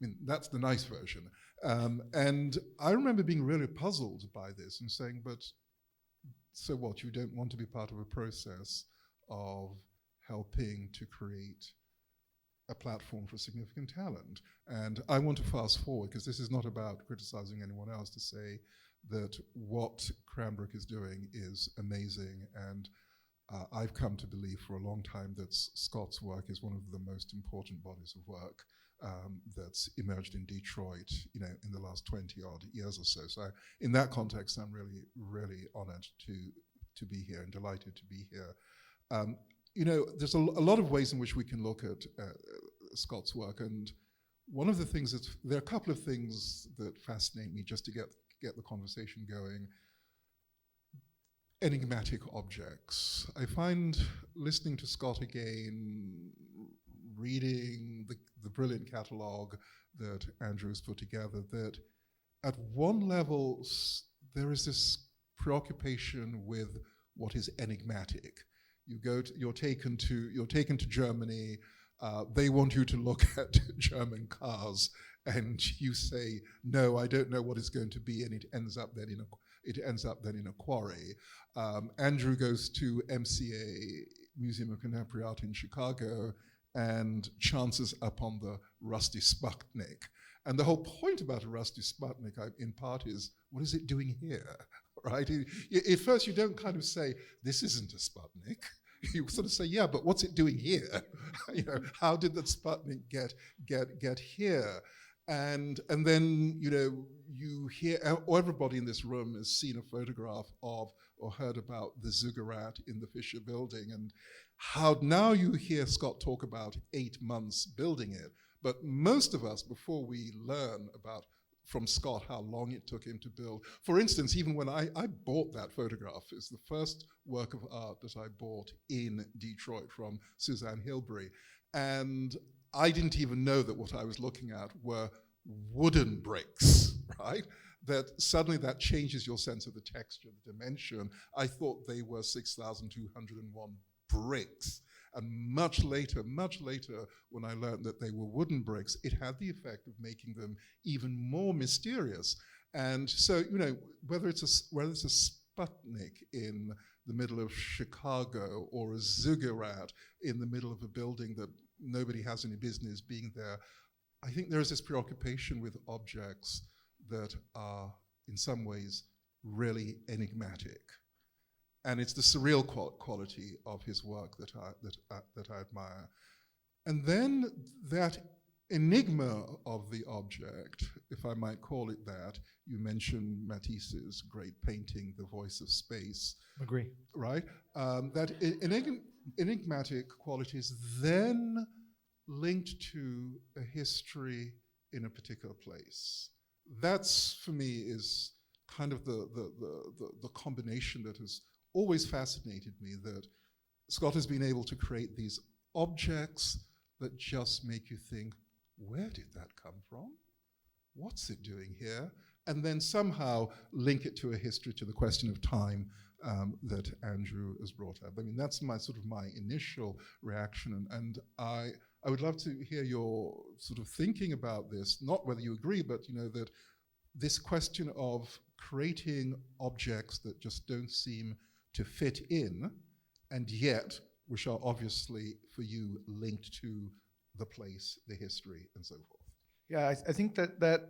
I mean, that's the nice version. And I remember being really puzzled by this and saying, but so what, you don't want to be part of a process of helping to create a platform for significant talent? And I want to fast forward, because this is not about criticizing anyone else, to say that what Cranbrook is doing is amazing. And I've come to believe for a long time that Scott's work is one of the most important bodies of work that's emerged in Detroit, you know, in the last 20 odd years or so. So in that context, I'm really, really honored to be here and delighted to be here. You know, there's a lot of ways in which we can look at Scott's work, and one of the things that, there are a couple of things that fascinate me just to get the conversation going. Enigmatic objects. I find listening to Scott again, reading the brilliant catalogue that Andrew has put together, that at one level there is this preoccupation with what is enigmatic. You're taken to Germany. They want you to look at German cars, and you say, no, I don't know what it's going to be, and it ends up then in a quarry. Andrew goes to MCA, Museum of Contemporary Art in Chicago, and chances upon the rusty Sputnik. And the whole point about a rusty Sputnik, in part, is what is it doing here, right? At first, you don't kind of say, this isn't a Sputnik. You sort of say, yeah, but what's it doing here? You know, how did that Sputnik get here? And then, you know, you hear, everybody in this room has seen a photograph of or heard about the ziggurat in the Fisher Building, and how now you hear Scott talk about 8 months building it. But most of us, before we learn about from Scott how long it took him to build. For instance, even when I bought that photograph, it's the first work of art that I bought in Detroit from Suzanne Hilbery. And I didn't even know that what I was looking at were wooden bricks, right? That suddenly that changes your sense of the texture, the dimension. I thought they were 6,201 bricks. And much later, when I learned that they were wooden bricks, it had the effect of making them even more mysterious. And so, you know, whether it's a Sputnik in the middle of Chicago or a ziggurat in the middle of a building that nobody has any business being there, I think there is this preoccupation with objects that are, in some ways, really enigmatic. And it's the surreal quality of his work that I admire. And then that enigma of the object, if I might call it that, you mentioned Matisse's great painting, The Voice of Space. Agree. Right? That enigmatic quality is then linked to a history in a particular place. That's, for me, is kind of the combination that has always fascinated me, that Scott has been able to create these objects that just make you think, where did that come from? What's it doing here? And then somehow link it to a history, to the question of time that Andrew has brought up. I mean, that's my initial reaction, and I would love to hear your sort of thinking about this, not whether you agree, but that this question of creating objects that just don't seem to fit in, and yet which are obviously for you linked to the place, the history, and so forth. Yeah, I think that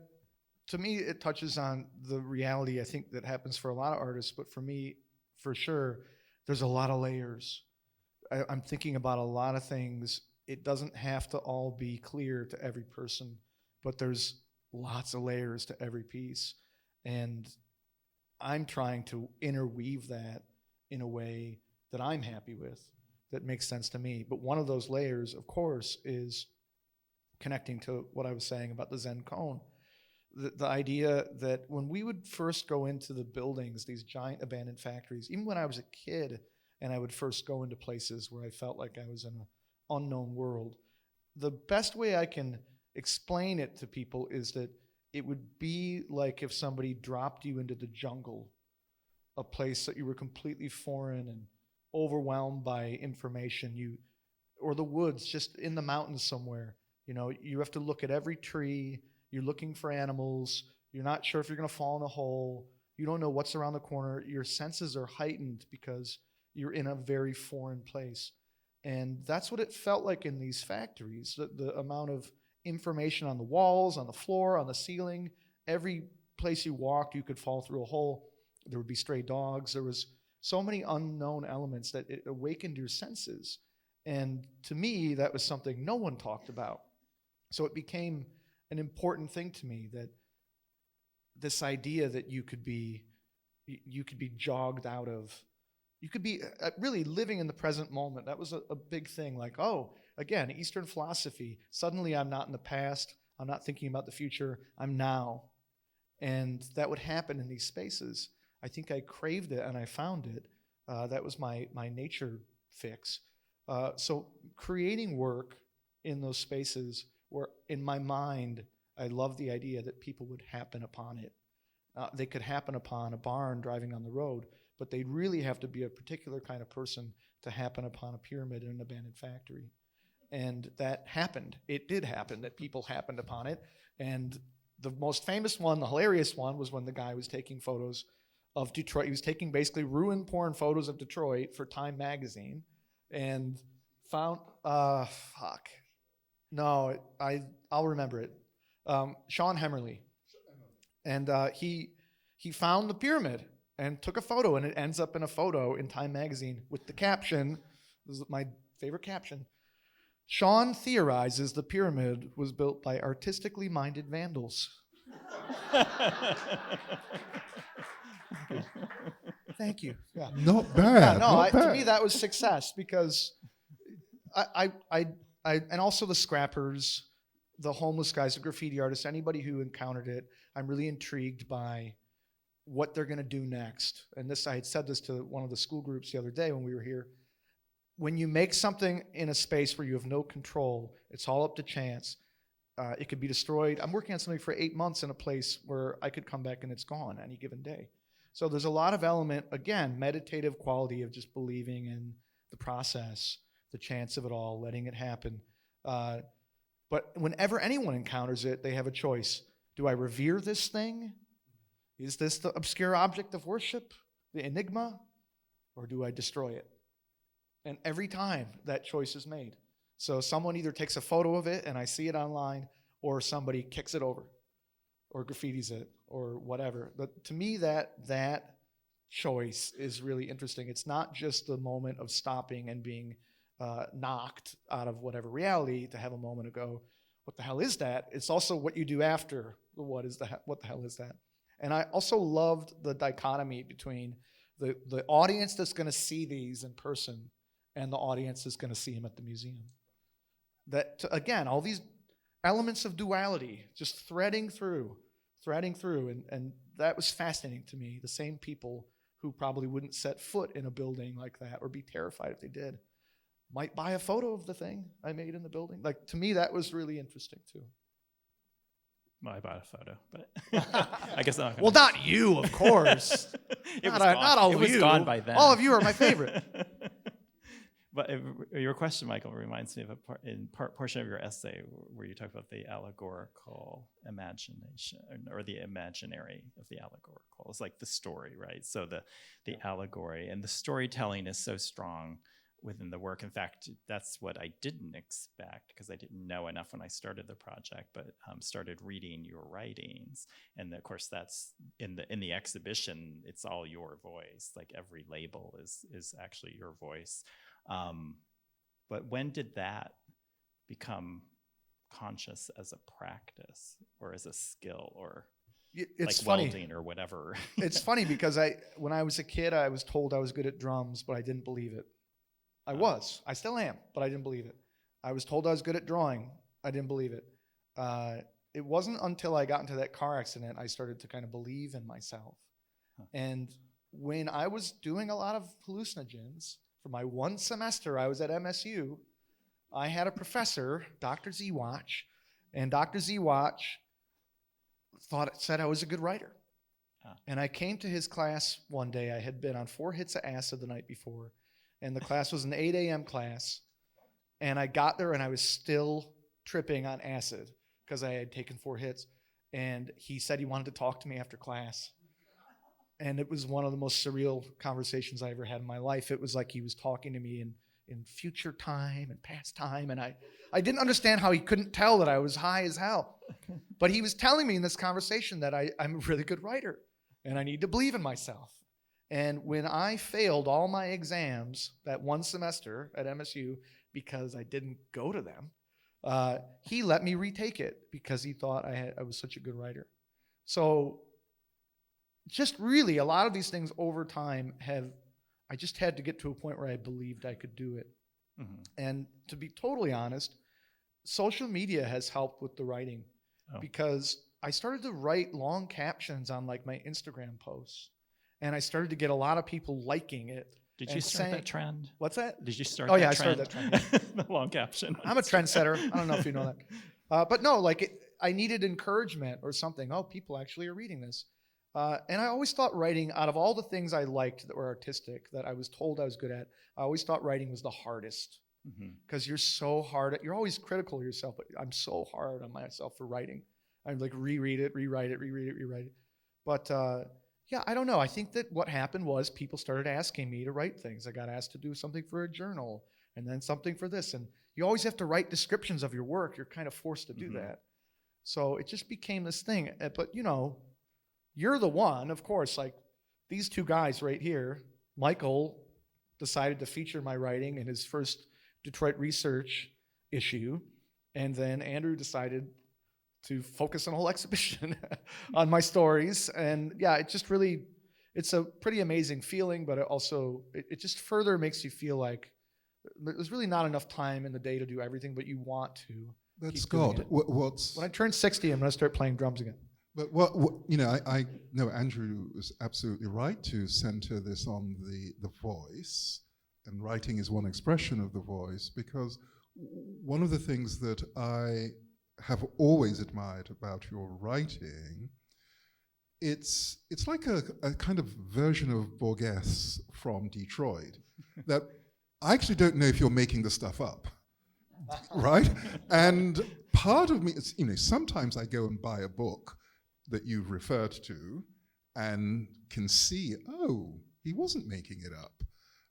to me it touches on the reality I think that happens for a lot of artists, but for me, for sure, there's a lot of layers. I'm thinking about a lot of things. It doesn't have to all be clear to every person, but there's lots of layers to every piece. And I'm trying to interweave that in a way that I'm happy with, that makes sense to me. But one of those layers, of course, is connecting to what I was saying about the Zen cone. The idea that when we would first go into the buildings, these giant abandoned factories, even when I was a kid and I would first go into places where I felt like I was in an unknown world, the best way I can explain it to people is that it would be like if somebody dropped you into the jungle, a place that you were completely foreign and overwhelmed by information, or the woods, just in the mountains somewhere. You have to look at every tree. You're looking for animals. You're not sure if you're going to fall in a hole. You don't know what's around the corner. Your senses are heightened because you're in a very foreign place. And that's what it felt like in these factories. The amount of information on the walls, on the floor, on the ceiling. Every place you walked, you could fall through a hole. There would be stray dogs. There was so many unknown elements that it awakened your senses. And to me, that was something no one talked about. So it became an important thing to me, that this idea that you could be jogged out of, you could be really living in the present moment. That was a big thing. Like, oh, again, Eastern philosophy. Suddenly I'm not in the past. I'm not thinking about the future. I'm now. And that would happen in these spaces. I think I craved it and I found it. That was my nature fix. So creating work in those spaces where, in my mind, I love the idea that people would happen upon it. They could happen upon a barn driving on the road, but they'd really have to be a particular kind of person to happen upon a pyramid in an abandoned factory. And that happened. It did happen, that people happened upon it. And the most famous one, the hilarious one, was when the guy was taking photos of Detroit. He was taking basically ruined porn photos of Detroit for Time magazine and found, No, I'll remember it. Sean Hemmerly. And he found the pyramid and took a photo, and it ends up in a photo in Time magazine with the caption, this is my favorite caption, Sean theorizes the pyramid was built by artistically minded vandals. Thank you. Yeah. Not bad. Not bad. To me that was success, because I and also the scrappers, the homeless guys, the graffiti artists, anybody who encountered it, I'm really intrigued by what they're going to do next. And I had said this to one of the school groups the other day when we were here. When you make something in a space where you have no control, it's all up to chance. It could be destroyed. I'm working on something for 8 months in a place where I could come back and it's gone any given day. So there's a lot of element, again, meditative quality of just believing in the process, the chance of it all, letting it happen. But whenever anyone encounters it, they have a choice. Do I revere this thing? Is this the obscure object of worship, the enigma? Or do I destroy it? And every time that choice is made. So someone either takes a photo of it and I see it online, or somebody kicks it over or graffitis it or whatever. But to me, that choice is really interesting. It's not just the moment of stopping and being knocked out of whatever reality to have a moment to go, what the hell is that? It's also what you do after, what the hell is that? And I also loved the dichotomy between the audience that's going to see these in person and the audience that's going to see them at the museum. That, again, all these elements of duality just threading through, and that was fascinating to me. The same people who probably wouldn't set foot in a building like that or be terrified if they did. might buy a photo of the thing I made in the building. Like, to me, that was really interesting too. Well, I bought a photo, but I guess I'm not gonna. Well, not you, of course. It was not, gone. not all It of was you. gone by then. All of you are my favorite. But your question, Michael, reminds me of a portion of your essay where you talk about the allegorical imagination, or the imaginary of the allegorical. It's like the story, right? So the allegory and the storytelling is so strong within the work. In fact, that's what I didn't expect, because I didn't know enough when I started the project, but started reading your writings. And of course, that's in the exhibition, it's all your voice. Like every label is actually your voice. But when did that become conscious as a practice or as a skill, or It's like funny. welding or whatever? It's funny because when I was a kid, I was told I was good at drums, but I didn't believe it. I still am, but I didn't believe it. I was told I was good at drawing. I didn't believe it. It wasn't until I got into that car accident I started to kind of believe in myself. And when I was doing a lot of hallucinogens, for my one semester I was at MSU, I had a professor, Dr. Z-Watch, and Dr. Z-Watch said I was a good writer. And I came to his class one day. I had been on 4 hits of acid the night before, and the class was an 8 a.m. class. And I got there, and I was still tripping on acid because I had taken 4 hits. And he said he wanted to talk to me after class. And it was one of the most surreal conversations I ever had in my life. It was like he was talking to me in future time and past time. And I didn't understand how he couldn't tell that I was high as hell. But he was telling me in this conversation that I'm a really good writer and I need to believe in myself. And when I failed all my exams that one semester at MSU because I didn't go to them, he let me retake it because he thought I was such a good writer. So just really a lot of these things over time I just had to get to a point where I believed I could do it. Mm-hmm. And to be totally honest, social media has helped with the writing because I started to write long captions on like my Instagram posts, and I started to get a lot of people liking it. Did you start that trend? What's that? Did you start that trend? I started that trend. The long caption. I'm a trendsetter. I don't know if you know that. But no, I needed encouragement or something. Oh, people actually are reading this. And I always thought writing, out of all the things I liked that were artistic, that I was told I was good at, I always thought writing was the hardest. Because you're so hard you're always critical of yourself, but I'm so hard on myself for writing. I like reread it, rewrite it. But yeah, I don't know. I think that what happened was people started asking me to write things. I got asked to do something for a journal and then something for this. And you always have to write descriptions of your work. You're kind of forced to do that. So it just became this thing. But, you're the one, of course, like these 2 guys right here. Michael decided to feature my writing in his first Detroit Research issue. And then Andrew decided to focus on a whole exhibition on my stories. And yeah, it's a pretty amazing feeling, but it just further makes you feel like there's really not enough time in the day to do everything, but you want to. That's Scott. When I turn 60, I'm going to start playing drums again. But I know Andrew is absolutely right to center this on the voice, and writing is one expression of the voice, because one of the things that I have always admired about your writing, it's like a kind of version of Borges from Detroit, that I actually don't know if you're making the stuff up, right? And part of me is, sometimes I go and buy a book that you've referred to and can see, he wasn't making it up.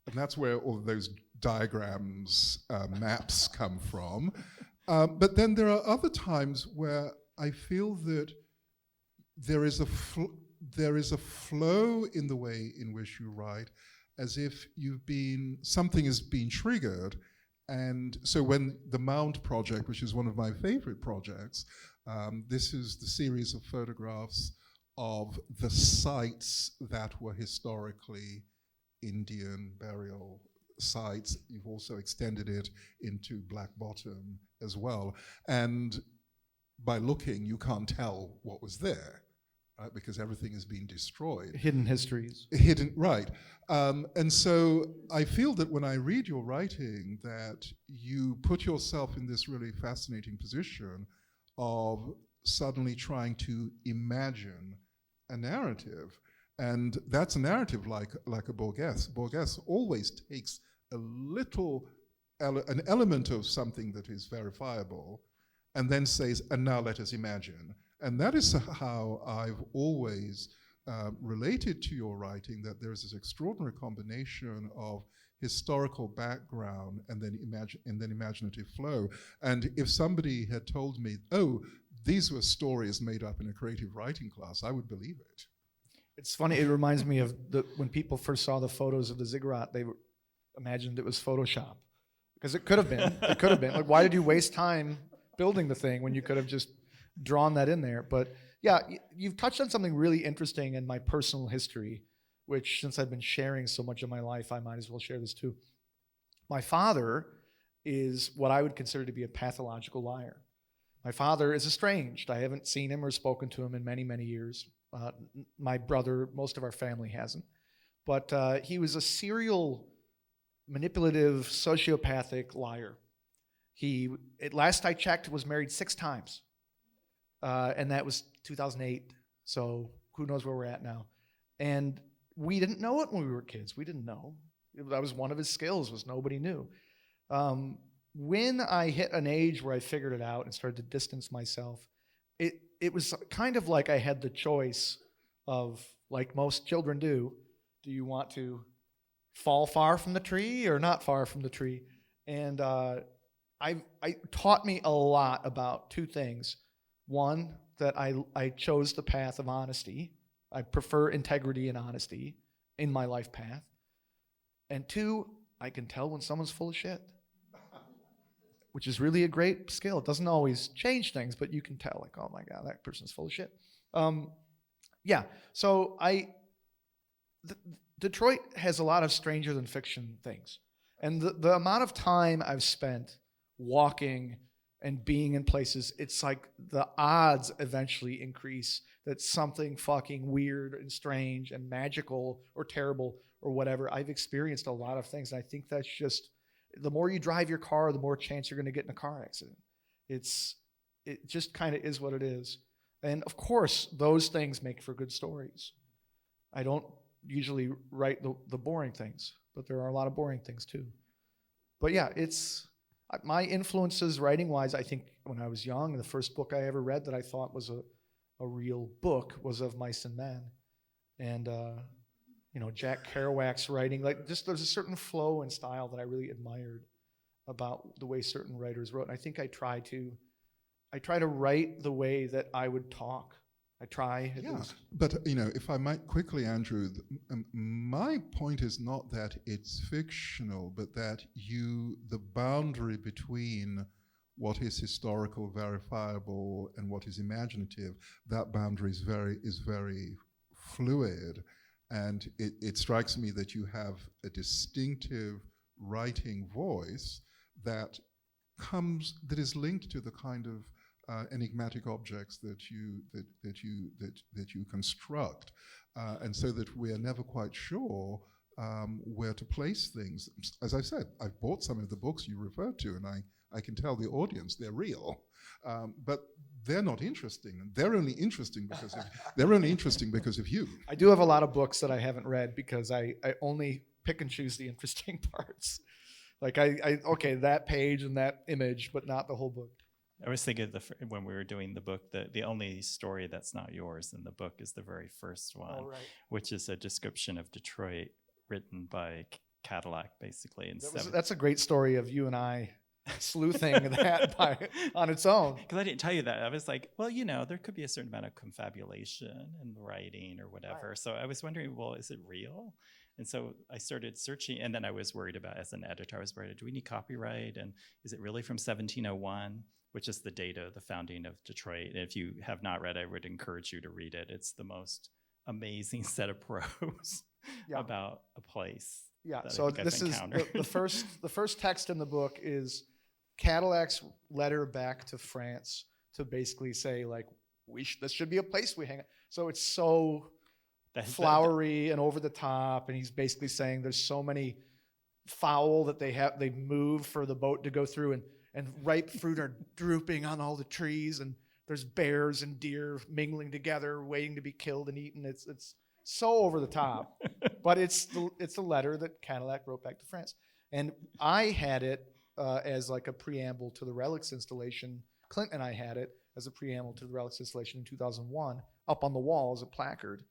And that's where all of those diagrams, maps come from. But then there are other times where I feel that there is a flow in the way in which you write, as if something has been triggered. And so when the Mound Project, which is one of my favorite projects, this is the series of photographs of the sites that were historically Indian burial sites. You've also extended it into Black Bottom as well. And by looking, you can't tell what was there. right? Because everything has been destroyed. Hidden histories. Hidden, right. And so I feel that when I read your writing, that you put yourself in this really fascinating position of suddenly trying to imagine a narrative. And that's a narrative like a Borges. Borges always takes a little, an element of something that is verifiable, and then says, and now let us imagine. And that is how I've always related to your writing, that there's this extraordinary combination of historical background and then imaginative flow. And if somebody had told me, oh, these were stories made up in a creative writing class, I would believe it. It's funny, it reminds me of when people first saw the photos of the ziggurat, they imagined it was Photoshop. Because it could have been. It could have been. Like, why did you waste time building the thing when you could have just drawn that in there? But yeah, you've touched on something really interesting in my personal history, which since I've been sharing so much of my life, I might as well share this too. My father is what I would consider to be a pathological liar. My father is estranged. I haven't seen him or spoken to him in many, many years. My brother, most of our family hasn't. But he was a serial manipulative, sociopathic liar. He, at last I checked, was married 6 times. And that was 2008. So who knows where we're at now. And we didn't know it when we were kids. We didn't know. That was one of his skills, was nobody knew. When I hit an age where I figured it out and started to distance myself, it was kind of like I had the choice of, like most children do you want to fall far from the tree or not far from the tree? And I taught me a lot about 2 things. One, that I chose the path of honesty. I prefer integrity and honesty in my life path. And 2, I can tell when someone's full of shit, which is really a great skill. It doesn't always change things, but you can tell, like, oh my God, that person's full of shit. Yeah, so Detroit has a lot of stranger than fiction things. And the amount of time I've spent walking and being in places, it's like the odds eventually increase that something fucking weird and strange and magical or terrible or whatever. I've experienced a lot of things, and I think that's just, the more you drive your car, the more chance you're going to get in a car accident. It just kind of is what it is. And of course, those things make for good stories. I don't usually write the boring things, but there are a lot of boring things too. But yeah, it's my influences writing-wise, I think when I was young, the first book I ever read that I thought was a real book was Of Mice and Men. And Jack Kerouac's writing, like, just there's a certain flow and style that I really admired about the way certain writers wrote. And I think I try to write the way that I would talk. I try. Yeah, but if I might quickly, Andrew, my point is not that it's fictional, but that the boundary between what is historical, verifiable, and what is imaginative, that boundary is very fluid. And it strikes me that you have a distinctive writing voice that is linked to the kind of enigmatic objects that you construct, and so that we are never quite sure where to place things. As I said, I've bought some of the books you referred to, and I can tell the audience they're real, but they're not interesting. They're only interesting because of you. I do have a lot of books that I haven't read because I only pick and choose the interesting parts. Like okay, that page and that image, but not the whole book. I was thinking when we were doing the book, the only story that's not yours in the book is the very first one, right. Which is a description of Detroit written by Cadillac, basically. That's a great story of you and I sleuthing that on its own. Because I didn't tell you that. I was like, well, there could be a certain amount of confabulation in the writing or whatever. Right. So I was wondering, well, is it real? And so I started searching, and then I was worried about, as an editor, do we need copyright? And is it really from 1701? Which is the date of the founding of Detroit. And if you have not read it, I would encourage you to read it. It's the most amazing set of prose about a place. Yeah, so this is the first text in the book is Cadillac's letter back to France to basically say, like, this should be a place we hang out. So it's so That's flowery and over the top, and he's basically saying there's so many fowl that they move for the boat to go through, and ripe fruit are drooping on all the trees, and there's bears and deer mingling together waiting to be killed and eaten. It's so over the top, but it's a letter that Cadillac wrote back to France, and I had it as like a preamble to the Relics installation. Clint and I had it as a preamble to the Relics installation in 2001 up on the wall as a placard.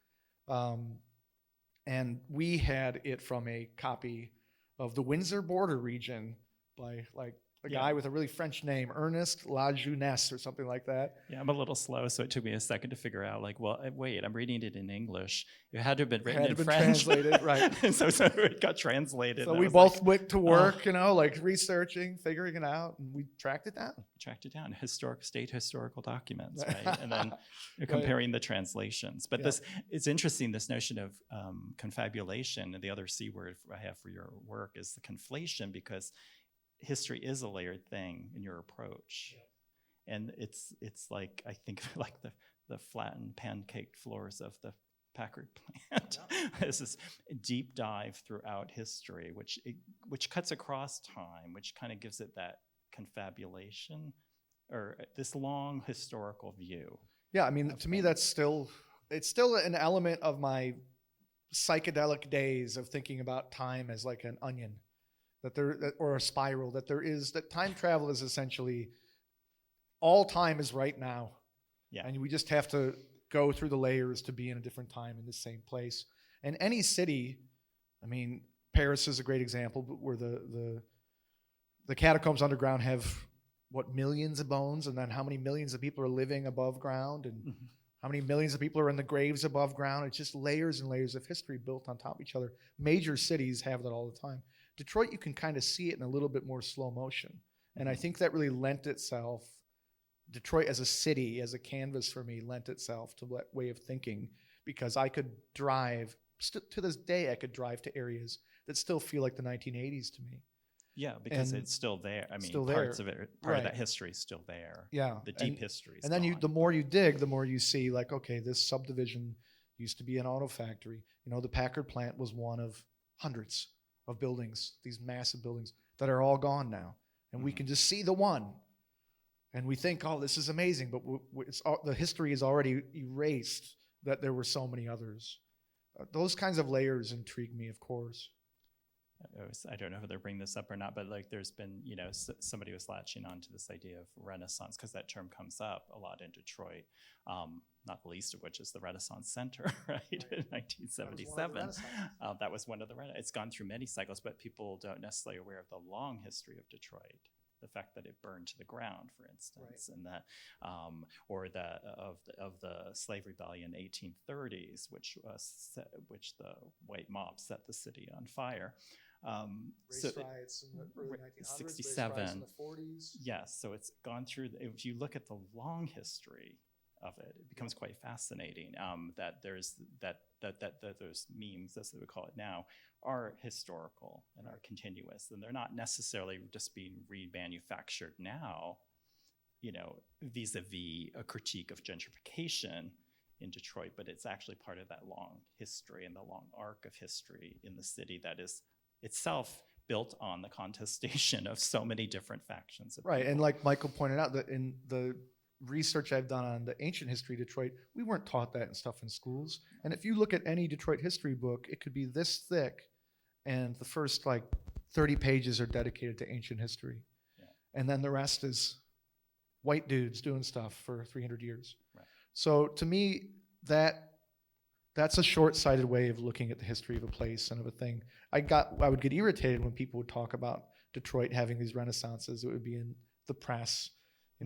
And we had it from a copy of the Windsor border region by like a guy with a really French name, Ernest La Jeunesse or something like that. Yeah, I'm a little slow, so it took me a second to figure out, like, well, wait, I'm reading it in English. It had to have been written in French. Translated, right. And so it got translated. So we both went to work, like researching, figuring it out, and we tracked it down. Tracked it down, state historical documents, right? And then you're comparing the translations. But it's interesting, this notion of confabulation, and the other C word I have for your work is the conflation, because history is a layered thing in your approach. Yeah. And it's like, I think like the flattened pancaked floors of the Packard plant. Yeah. This is a deep dive throughout history, which cuts across time, which kind of gives it that confabulation or this long historical view. Yeah, I mean, to me, it's still an element of my psychedelic days of thinking about time as like an onion. Or a spiral, that time travel is essentially all time is right now. Yeah. And we just have to go through the layers to be in a different time in the same place. And any city, I mean, Paris is a great example, but where the catacombs underground have millions of bones, and then how many millions of people are living above ground, and how many millions of people are in the graves above ground. It's just layers and layers of history built on top of each other. Major cities have that all the time. Detroit, you can kind of see it in a little bit more slow motion. And I think that really lent itself, Detroit as a city, as a canvas for me, lent itself to that way of thinking, because I could drive, to this day, I could drive to areas that still feel like the 1980s to me. Yeah, because it's still there. I mean, parts of it, of that history is still there. Yeah. The deep history is And then gone. the more you dig, the more you see, like, okay, this subdivision used to be an auto factory. The Packard plant was one of hundreds of buildings, these massive buildings that are all gone now. And we can just see the one. And we think, oh, this is amazing. But the history is already erased that there were so many others. Those kinds of layers intrigue me, of course. I don't know if they're bringing this up or not, but like there's been, somebody was latching on to this idea of Renaissance, because that term comes up a lot in Detroit, not the least of which is the Renaissance Center, right? In 1977. That was one of the Renaissance. It's gone through many cycles, but people don't necessarily aware of the long history of Detroit. The fact that it burned to the ground, for instance, and that, or of the slave rebellion in 1830s, which the white mob set the city on fire. Race riots in the early 1900s, 67. Race riots in the 40s. Yes, so it's gone through. If you look at the long history of it, it becomes quite fascinating. That there's those memes, as they would call it now, are historical and are continuous, and they're not necessarily just being remanufactured now, vis-a-vis a critique of gentrification in Detroit, but it's actually part of that long history and the long arc of history in the city that is itself built on the contestation of so many different factions. Right, people. And like Michael pointed out, that in the research I've done on the ancient history of Detroit, we weren't taught that and stuff in schools. And if you look at any Detroit history book, it could be this thick, and the first 30 pages are dedicated to ancient history. Yeah. And then the rest is white dudes doing stuff for 300 years. Right. So to me, that's a short-sighted way of looking at the history of a place and of a thing. I would get irritated when people would talk about Detroit having these renaissances. It would be in the press,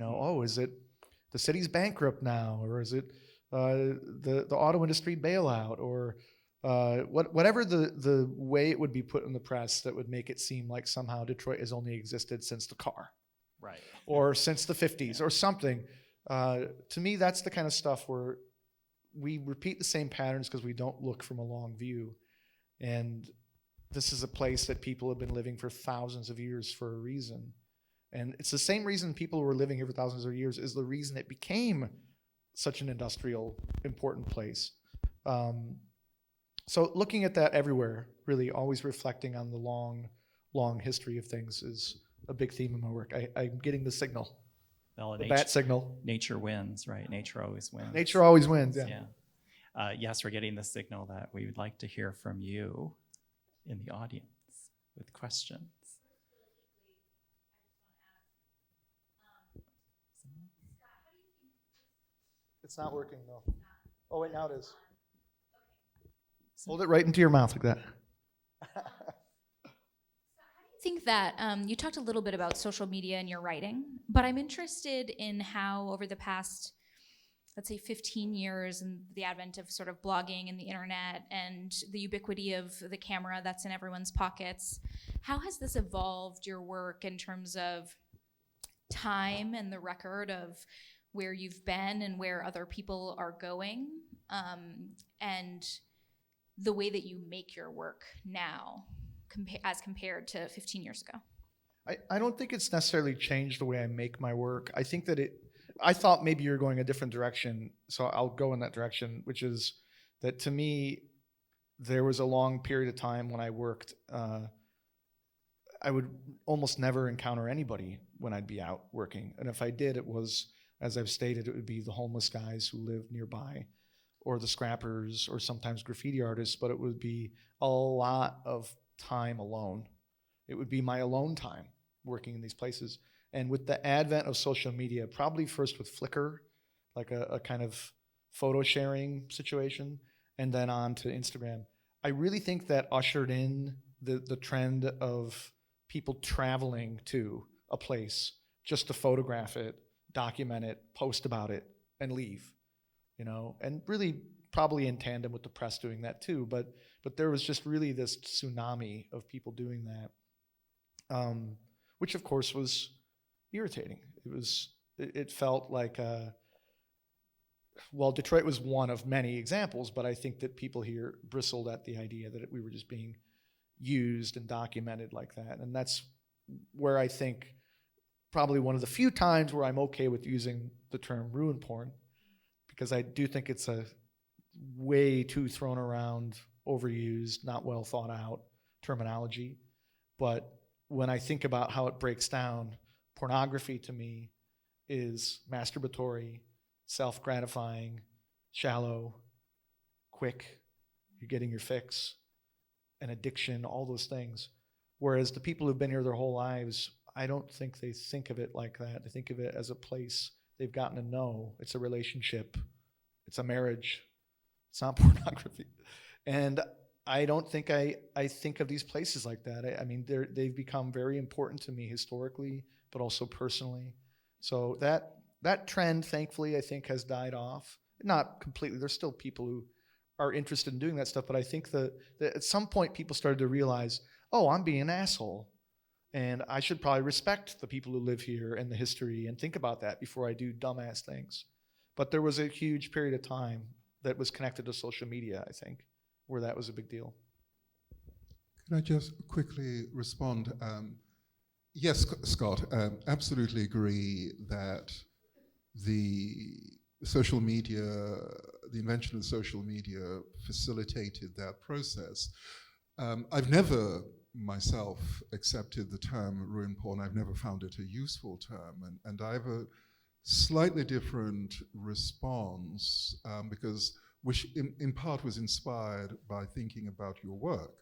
oh, is it the city's bankrupt now, or is it the auto industry bailout, or whatever the way it would be put in the press that would make it seem like somehow Detroit has only existed since the car, right, or since the 50s, or something. To me, that's the kind of stuff where we repeat the same patterns because we don't look from a long view. And this is a place that people have been living for thousands of years for a reason. And it's the same reason people who were living here for thousands of years is the reason it became such an industrial, important place. So looking at that everywhere, really always reflecting on the long history of things is a big theme of my work. I'm getting the signal, the bat signal. Nature wins, right? Nature always wins. Nature always wins, yeah. Yes, we're getting the signal that we would like to hear from you in the audience with questions. It's not working, though. Oh, wait, now it is. Hold it right into your mouth like that. I think that you talked a little bit about social media in your writing, but I'm interested in how over the past, let's say 15 years and the advent of sort of blogging and the internet and the ubiquity of the camera that's in everyone's pockets, how has this evolved your work in terms of time and the record of where you've been and where other people are going, and the way that you make your work now as compared to 15 years ago? I don't think it's necessarily changed the way I make my work. I think that I thought maybe you're going a different direction, so I'll go in that direction, which is that to me, there was a long period of time when I worked, I would almost never encounter anybody when I'd be out working. And if I did, it was, as I've stated, it would be the homeless guys who lived nearby, or the scrappers, or sometimes graffiti artists, but it would be a lot of time alone. It would be my alone time working in these places. And with the advent of social media, probably first with Flickr, like a kind of photo sharing situation, and then on to Instagram, I really think that ushered in the trend of people traveling to a place just to photograph it, document it, post about it, and leave. And really probably in tandem with the press doing that too, but there was just really this tsunami of people doing that, which of course was irritating. It felt like, Detroit was one of many examples, but I think that people here bristled at the idea that we were just being used and documented like that. And that's where I think probably one of the few times where I'm okay with using the term ruin porn, because I do think it's a way too thrown around, overused, not well thought out terminology. But when I think about how it breaks down, pornography to me is masturbatory, self-gratifying, shallow, quick, you're getting your fix, an addiction, all those things. Whereas the people who've been here their whole lives, I don't think they think of it like that. They think of it as a place they've gotten to know. It's a relationship. It's a marriage. It's not pornography. And I don't think I think of these places like that. I mean, they've become very important to me historically, but also personally. So that trend, thankfully, I think has died off. Not completely. There's still people who are interested in doing that stuff, but I think that at some point people started to realize, oh, I'm being an asshole. And I should probably respect the people who live here and the history and think about that before I do dumbass things. But there was a huge period of time that was connected to social media, I think, where that was a big deal. Can I just quickly respond? Yes, Scott, absolutely agree that the social media, the invention of social media facilitated that process. I've never myself accepted the term ruin porn. I've never found it a useful term, and I have a slightly different response because which in part was inspired by thinking about your work.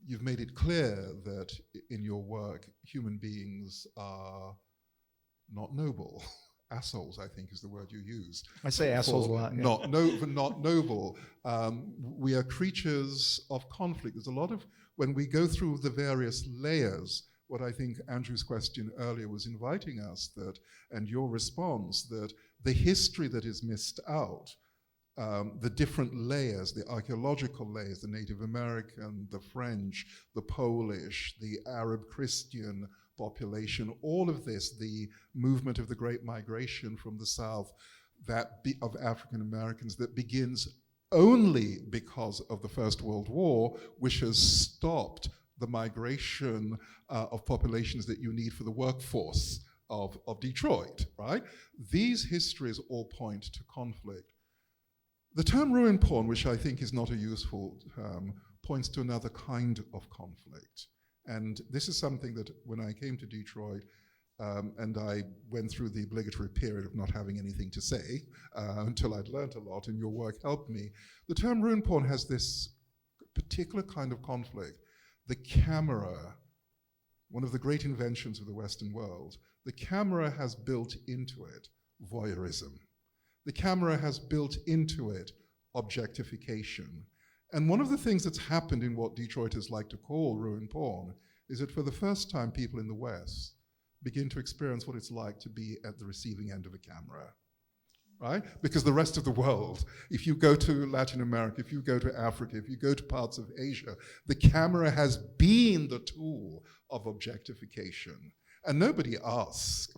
You've made it clear that in your work human beings are not noble. Assholes, I think, is the word you used. I say assholes a lot. Yeah. Not noble. We are creatures of conflict. There's a lot of, when we go through the various layers, what I think Andrew's question earlier was inviting us that, and your response, that the history that is missed out, the different layers, the archaeological layers, the Native American, the French, the Polish, the Arab Christian population, all of this, the movement of the Great Migration from the South of African Americans that begins only because of the First World War, which has stopped the migration of populations that you need for the workforce of Detroit, right? These histories all point to conflict. The term ruin porn, which I think is not a useful term, points to another kind of conflict. And this is something that when I came to Detroit, and I went through the obligatory period of not having anything to say until I'd learned a lot, and your work helped me. The term ruin porn has this particular kind of conflict. The camera, one of the great inventions of the Western world, the camera has built into it voyeurism. The camera has built into it objectification. And one of the things that's happened in what Detroiters like to call ruin porn is that for the first time, people in the West begin to experience what it's like to be at the receiving end of a camera, right? Because the rest of the world, if you go to Latin America, if you go to Africa, if you go to parts of Asia, the camera has been the tool of objectification. And nobody asks,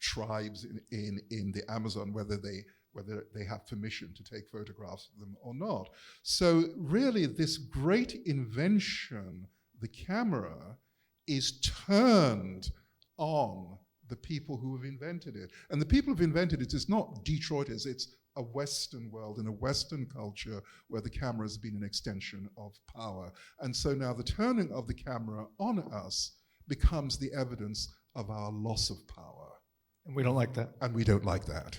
tribes in the Amazon whether they have permission to take photographs of them or not. So really this great invention, the camera, is turned on the people who have invented it. And the people who have invented it is not Detroiters, it's a Western world and a Western culture where the camera has been an extension of power. And so now the turning of the camera on us becomes the evidence of our loss of power. And we don't like that. And we don't like that.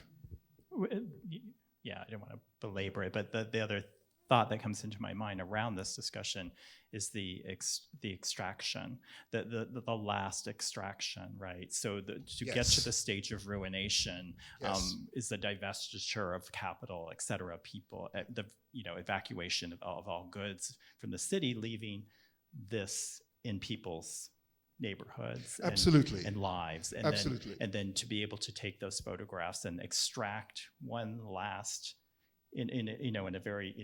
Yeah, I don't want to belabor it, but the other thought that comes into my mind around this discussion is the extraction, the last extraction, right? So to get to the stage of ruination is the divestiture of capital, et cetera, people, the evacuation of all goods from the city, leaving this in people's neighborhoods and lives. And Absolutely. Then to be able to take those photographs and extract one last, in a very,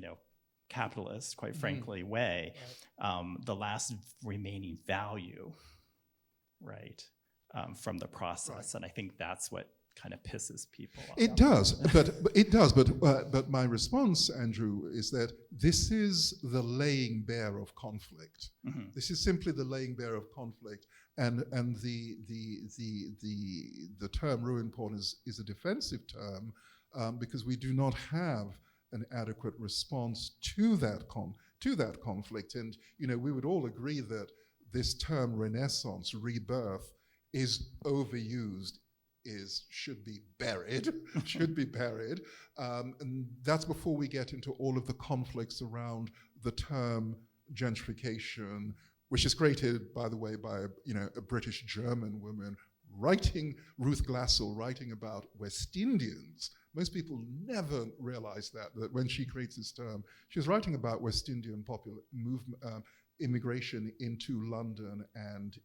capitalist, quite frankly, way, the last remaining value, right, from the process. Right. And I think that's what kind of pisses people off. It does, but my response, Andrew, is that this is the laying bare of conflict. Mm-hmm. This is simply the laying bare of conflict, and the term ruin porn is a defensive term because we do not have an adequate response to that conflict, and we would all agree that this term renaissance, rebirth, is overused. Should be buried, and that's before we get into all of the conflicts around the term gentrification, which is created, by the way, by a British-German woman Ruth Glassell, writing about West Indians. Most people never realize that when she creates this term, she's writing about West Indian popular movement, immigration into London and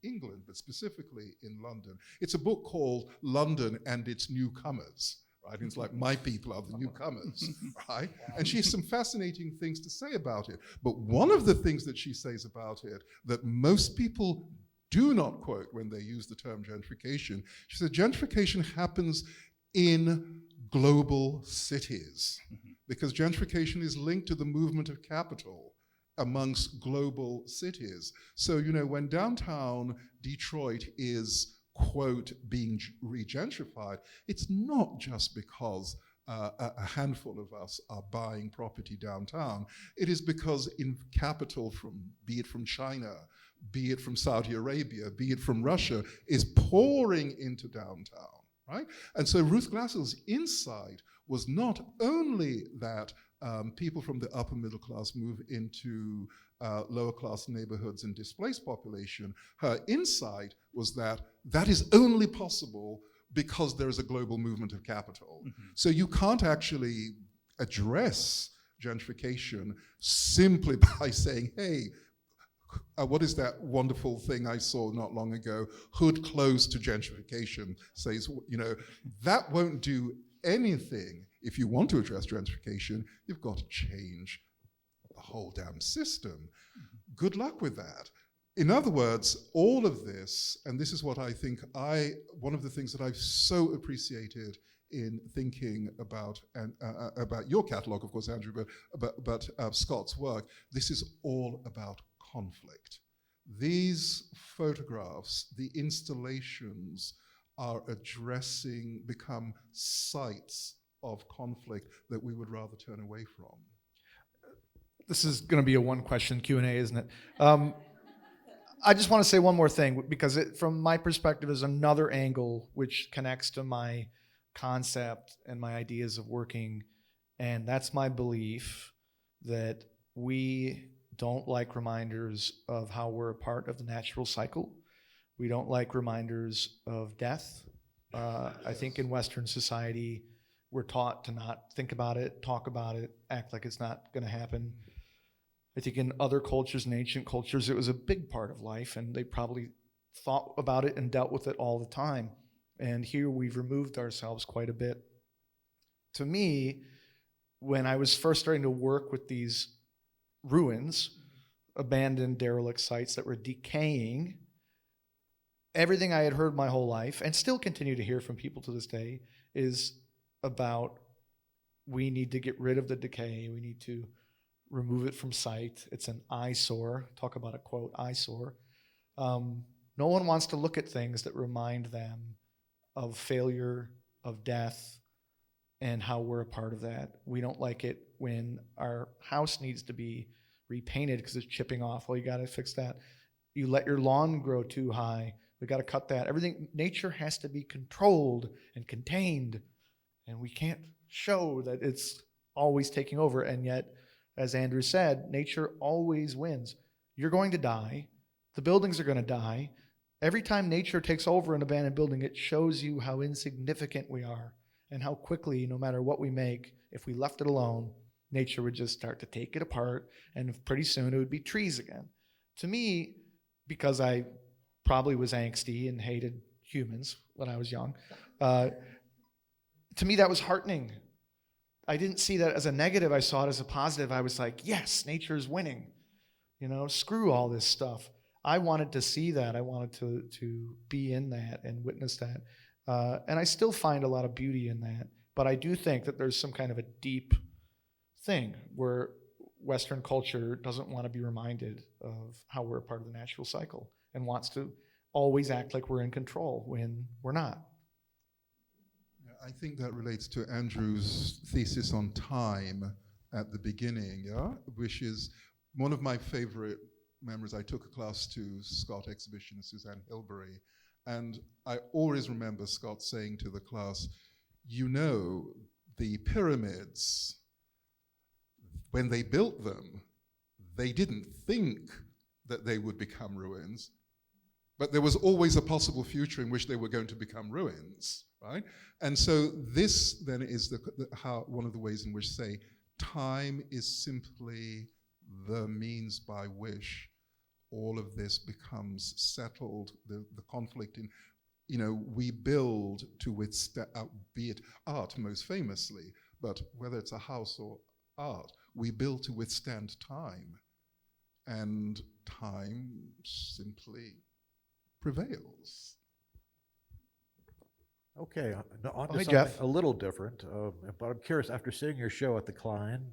England, but specifically in London. It's a book called London and Its Newcomers, right? And it's like, my people are the newcomers, right? And she has some fascinating things to say about it. But one of the things that she says about it that most people do not quote when they use the term gentrification, she said gentrification happens in global cities because gentrification is linked to the movement of capital amongst global cities. So, when downtown Detroit is, quote, being regentrified, it's not just because a handful of us are buying property downtown. It is because in capital, be it from China, be it from Saudi Arabia, be it from Russia, is pouring into downtown, right? And so Ruth Glassell's insight was not only that people from the upper middle class move into lower class neighborhoods and displaced population. Her insight was that is only possible because there is a global movement of capital. Mm-hmm. So you can't actually address gentrification simply by saying, hey, what is that wonderful thing I saw not long ago? Hood closed to gentrification says, that won't do anything. If you want to address gentrification, you've got to change the whole damn system. Mm-hmm. Good luck with that. In other words, all of this, and this is what I think one of the things that I've so appreciated in thinking about your catalog, of course, Andrew, but Scott's work, this is all about conflict. these photographs, the installations become sites of conflict that we would rather turn away from. This is going to be a one-question Q&A, isn't it? I just want to say one more thing, because from my perspective is another angle which connects to my concept and my ideas of working, and that's my belief that we don't like reminders of how we're a part of the natural cycle. We don't like reminders of death. I think in Western society, we're taught to not think about it, talk about it, act like it's not going to happen. I think in other cultures and ancient cultures, it was a big part of life, and they probably thought about it and dealt with it all the time. And here we've removed ourselves quite a bit. To me, when I was first starting to work with these ruins, abandoned derelict sites that were decaying, everything I had heard my whole life, and still continue to hear from people to this day, is about we need to get rid of the decay, we need to remove it from sight. It's an eyesore. Talk about a quote, eyesore. No one wants to look at things that remind them of failure, of death, and how we're a part of that. We don't like it when our house needs to be repainted because it's chipping off. Well, you got to fix that. You let your lawn grow too high. We got to cut that. Everything, nature has to be controlled and contained, and we can't show that it's always taking over. And yet, as Andrew said, nature always wins. You're going to die. The buildings are going to die. Every time nature takes over an abandoned building, it shows you how insignificant we are and how quickly, no matter what we make, if we left it alone, nature would just start to take it apart, and pretty soon it would be trees again. To me, because I probably was angsty and hated humans when I was young, to me that was heartening. I didn't see that as a negative. I saw it as a positive. I was like, yes, nature's winning. Screw all this stuff. I wanted to see that. I wanted to be in that and witness that. And I still find a lot of beauty in that. But I do think that there's some kind of a deep thing where Western culture doesn't want to be reminded of how we're a part of the natural cycle and wants to always act like we're in control when we're not. I think that relates to Andrew's thesis on time at the beginning, which is one of my favorite memories. I took a class to Scott exhibitionist Suzanne Hilbery, and I always remember Scott saying to the class, the pyramids, when they built them, they didn't think that they would become ruins, but there was always a possible future in which they were going to become ruins. Right? And so this then is one of the ways in which, say, time is simply the means by which all of this becomes settled, the conflict we build to withstand, be it art most famously, but whether it's a house or art, we build to withstand time, and time simply prevails. Okay, on to Hey, something Jeff. a little different, but I'm curious, after seeing your show at the Klein,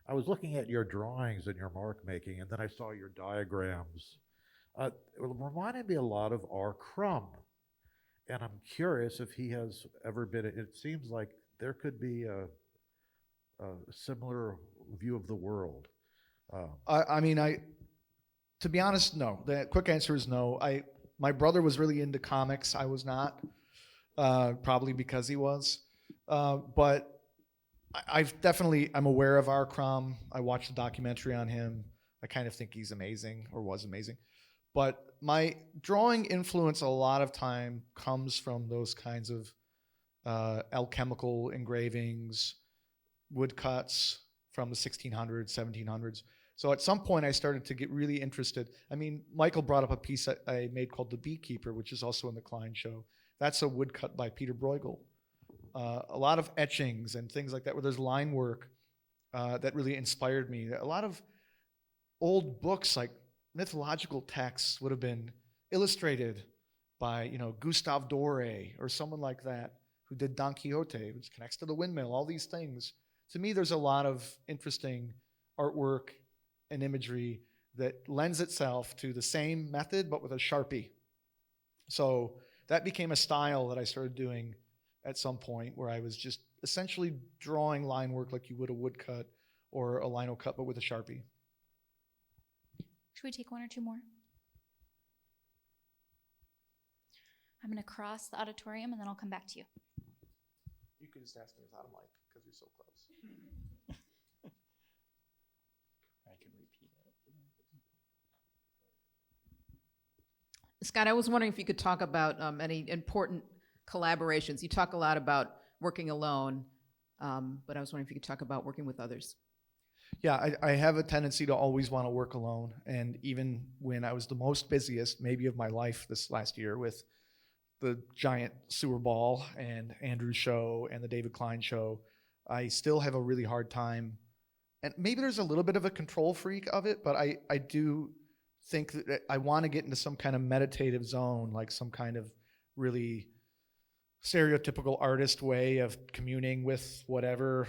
I was looking at your drawings and your mark making, and then I saw your diagrams. It reminded me a lot of R. Crumb, and I'm curious if he has ever been, it seems like there could be a similar view of the world. To be honest, no. The quick answer is no. My brother was really into comics. I was not. Probably because he was. But I'm aware of R. Crumb. I watched a documentary on him. I kind of think he's amazing, or was amazing. But my drawing influence a lot of time comes from those kinds of alchemical engravings, woodcuts from the 1600s, 1700s. So at some point I started to get really interested. Michael brought up a piece I made called The Beekeeper, which is also in the Klein show. That's a woodcut by Peter Bruegel. A lot of etchings and things like that, where there's line work that really inspired me. A lot of old books, like mythological texts, would have been illustrated by Gustave Doré or someone like that who did Don Quixote, which connects to the windmill, all these things. To me, there's a lot of interesting artwork and imagery that lends itself to the same method, but with a Sharpie. So that became a style that I started doing at some point, where I was just essentially drawing line work like you would a woodcut or a lino cut, but with a Sharpie. Should we take one or two more? I'm going to cross the auditorium and then I'll come back to you. You could just ask me without a mic because you're so close. I can repeat it. Scott, I was wondering if you could talk about any important collaborations. You talk a lot about working alone, but I was wondering if you could talk about working with others. Yeah, I have a tendency to always want to work alone. And even when I was the most busiest, maybe of my life this last year, with the giant sewer ball and Andrew's show and the David Klein show, I still have a really hard time. And maybe there's a little bit of a control freak of it, but I do think that I want to get into some kind of meditative zone, like some kind of really stereotypical artist way of communing with whatever,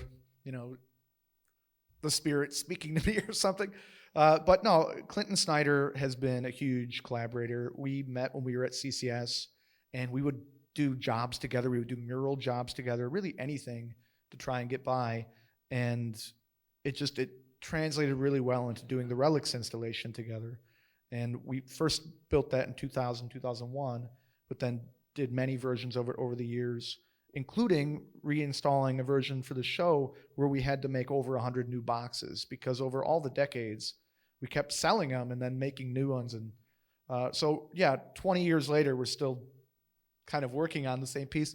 the spirit speaking to me or something. But no, Clinton Snyder has been a huge collaborator. We met when we were at CCS, and we would do jobs together. We would do mural jobs together, really anything to try and get by. And it translated really well into doing the Relics installation together. And we first built that in 2000, 2001, but then did many versions of it over the years, including reinstalling a version for the show where we had to make over 100 new boxes, because over all the decades, we kept selling them and then making new ones. And so, 20 years later, we're still kind of working on the same piece.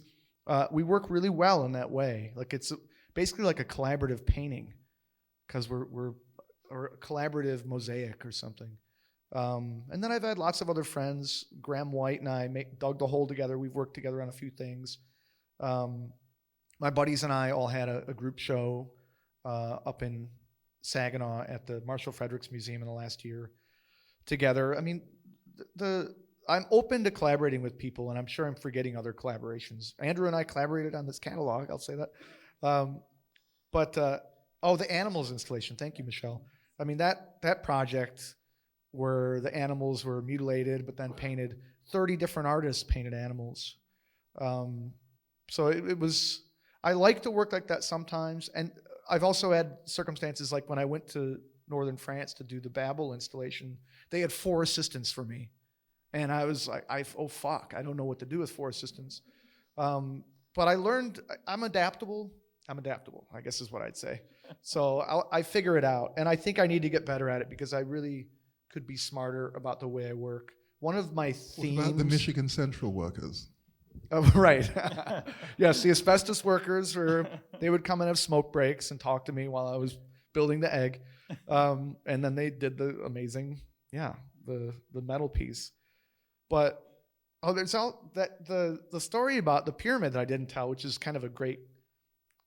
We work really well in that way. Like, it's basically like a collaborative painting, because we're or a collaborative mosaic or something. And then I've had lots of other friends. Graham White and I dug the hole together. We've worked together on a few things. My buddies and I all had a group show up in Saginaw at the Marshall Fredericks Museum in the last year together. I mean, I'm open to collaborating with people, and I'm sure I'm forgetting other collaborations. Andrew and I collaborated on this catalog, I'll say that. The animals installation. Thank you, Michelle. I mean, that project where the animals were mutilated but then painted, 30 different artists painted animals. So it was, I like to work like that sometimes. And I've also had circumstances like when I went to northern France to do the Babel installation, they had 4 assistants for me. And I was like, oh fuck, I don't know what to do with 4 assistants. But I learned, I'm adaptable, I guess is what I'd say. So I figure it out. And I think I need to get better at it, because I really could be smarter about the way I work. One of my themes... What about the Michigan Central workers? Oh, right. Yes, the asbestos workers, they would come and have smoke breaks and talk to me while I was building the egg. And then they did the amazing, the metal piece. But there's the story about the pyramid that I didn't tell, which is kind of a great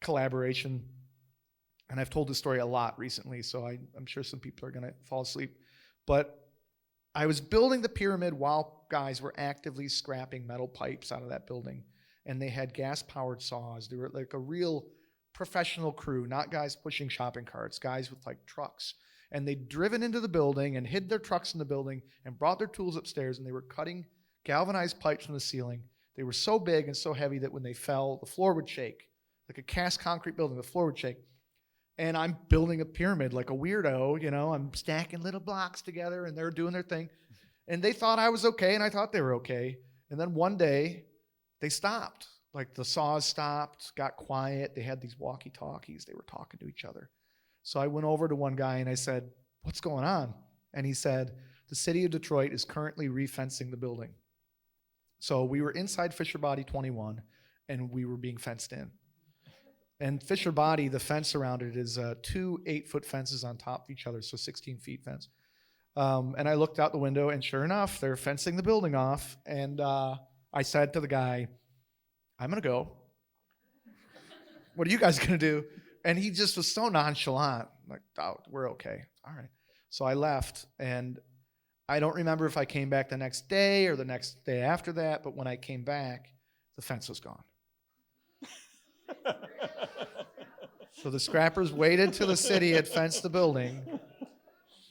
collaboration. And I've told this story a lot recently, so I'm sure some people are going to fall asleep. But I was building the pyramid while guys were actively scrapping metal pipes out of that building. And they had gas-powered saws. They were like a real professional crew, not guys pushing shopping carts, guys with like trucks. And they'd driven into the building and hid their trucks in the building and brought their tools upstairs, and they were cutting galvanized pipes from the ceiling. They were so big and so heavy that when they fell, the floor would shake. Like a cast concrete building, the floor would shake. And I'm building a pyramid like a weirdo, I'm stacking little blocks together, and they're doing their thing. And they thought I was okay, and I thought they were okay. And then one day, they stopped. Like the saws stopped, got quiet. They had these walkie-talkies. They were talking to each other. So I went over to one guy and I said, "What's going on?" And he said, "The city of Detroit is currently refencing the building." So we were inside Fisher Body 21, and we were being fenced in. And Fisher Body, the fence around it is 2 8-foot fences on top of each other, so 16 feet fence. And I looked out the window, and sure enough, they're fencing the building off. And I said to the guy, "I'm going to go. What are you guys going to do?" And he just was so nonchalant, like, "Oh, we're okay. All right." So I left, and I don't remember if I came back the next day or the next day after that, but when I came back, the fence was gone. So the scrappers waited till the city had fenced the building,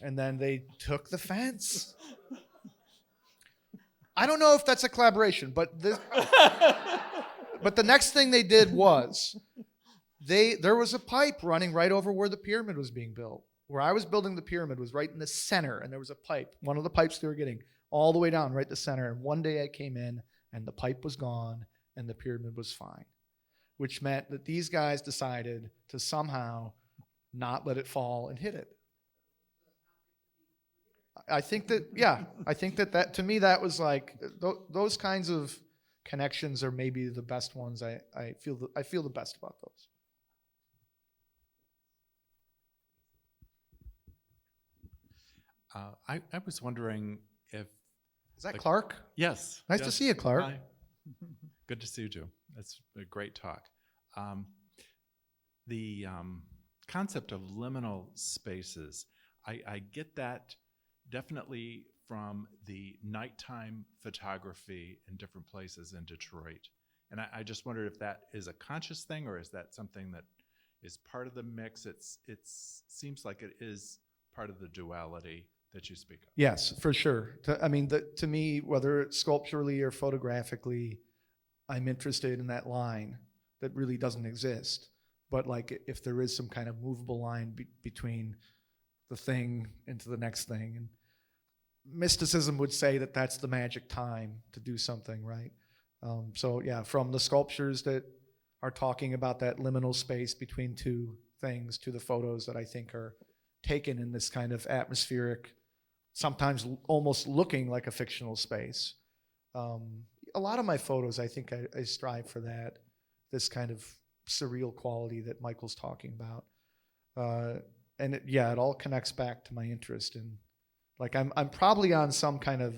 And then they took the fence. I don't know if that's a collaboration, but the next thing they did was there was a pipe running right over where the pyramid was being built. Where I was building the pyramid was right in the center, and there was a pipe, one of the pipes they were getting, all the way down right the center. And one day I came in, and the pipe was gone, and the pyramid was fine, which meant that these guys decided to somehow not let it fall and hit it. I think that to me, that was like, those kinds of connections are maybe the best ones. I feel the best about those. I was wondering if... Is that Clark? Yes. Nice to see you, Clark. Hi. Good to see you, too. That's a great talk. The concept of liminal spaces, I get that definitely from the nighttime photography in different places in Detroit. And I just wondered if that is a conscious thing, or is that something that is part of the mix? It seems like it is part of the duality that you speak of. Yes, for sure. To me, whether it's sculpturally or photographically, I'm interested in that line that really doesn't exist. But like, if there is some kind of movable line between the thing into the next thing, and mysticism would say that that's the magic time to do something, right? So yeah, from the sculptures that are talking about that liminal space between two things, to the photos that I think are taken in this kind of atmospheric, sometimes almost looking like a fictional space. A lot of my photos, I think I strive for that, this kind of surreal quality that Michael's talking about. And it all connects back to my interest in, like, I'm probably on some kind of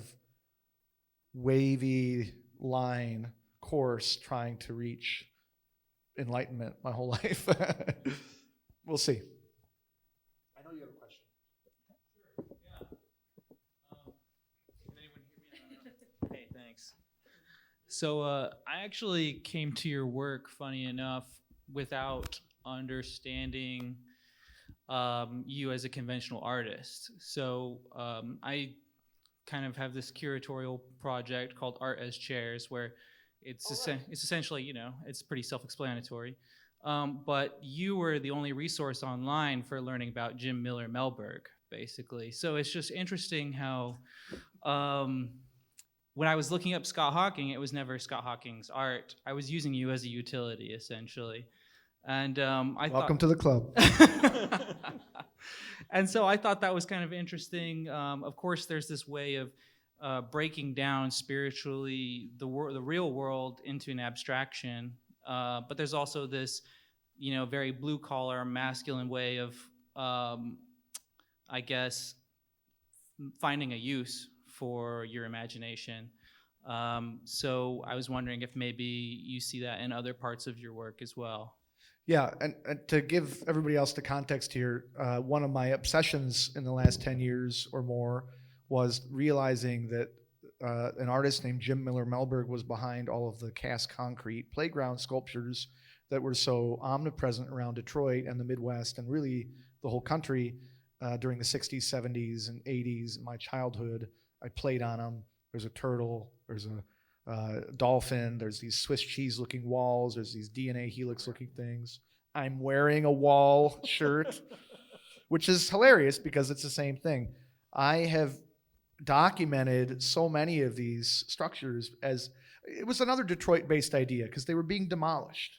wavy line course trying to reach enlightenment my whole life. We'll see. I know you have a question. Hey, thanks. So I actually came to your work, funny enough, without understanding you as a conventional artist. So I kind of have this curatorial project called Art as Chairs, where it's essentially, it's pretty self-explanatory. But you were the only resource online for learning about Jim Miller Melberg, basically. So it's just interesting how when I was looking up Scott Hocking, it was never Scott Hocking's art. I was using you as a utility, essentially. And Welcome to the club. And so I thought that was kind of interesting. Of course, there's this way of breaking down spiritually the real world into an abstraction. But there's also this, very blue-collar, masculine way of, I guess, finding a use for your imagination. So I was wondering if maybe you see that in other parts of your work as well. Yeah, and to give everybody else the context here, one of my obsessions in the last 10 years or more was realizing that an artist named Jim Miller Melberg was behind all of the cast concrete playground sculptures that were so omnipresent around Detroit and the Midwest and really the whole country during the 60s, 70s, and 80s. In my childhood, I played on them. There's a turtle, there's a dolphin, there's these Swiss cheese looking walls, there's these DNA helix looking things. I'm wearing a wall shirt, which is hilarious because it's the same thing. I have documented so many of these structures as, it was another Detroit-based idea because they were being demolished.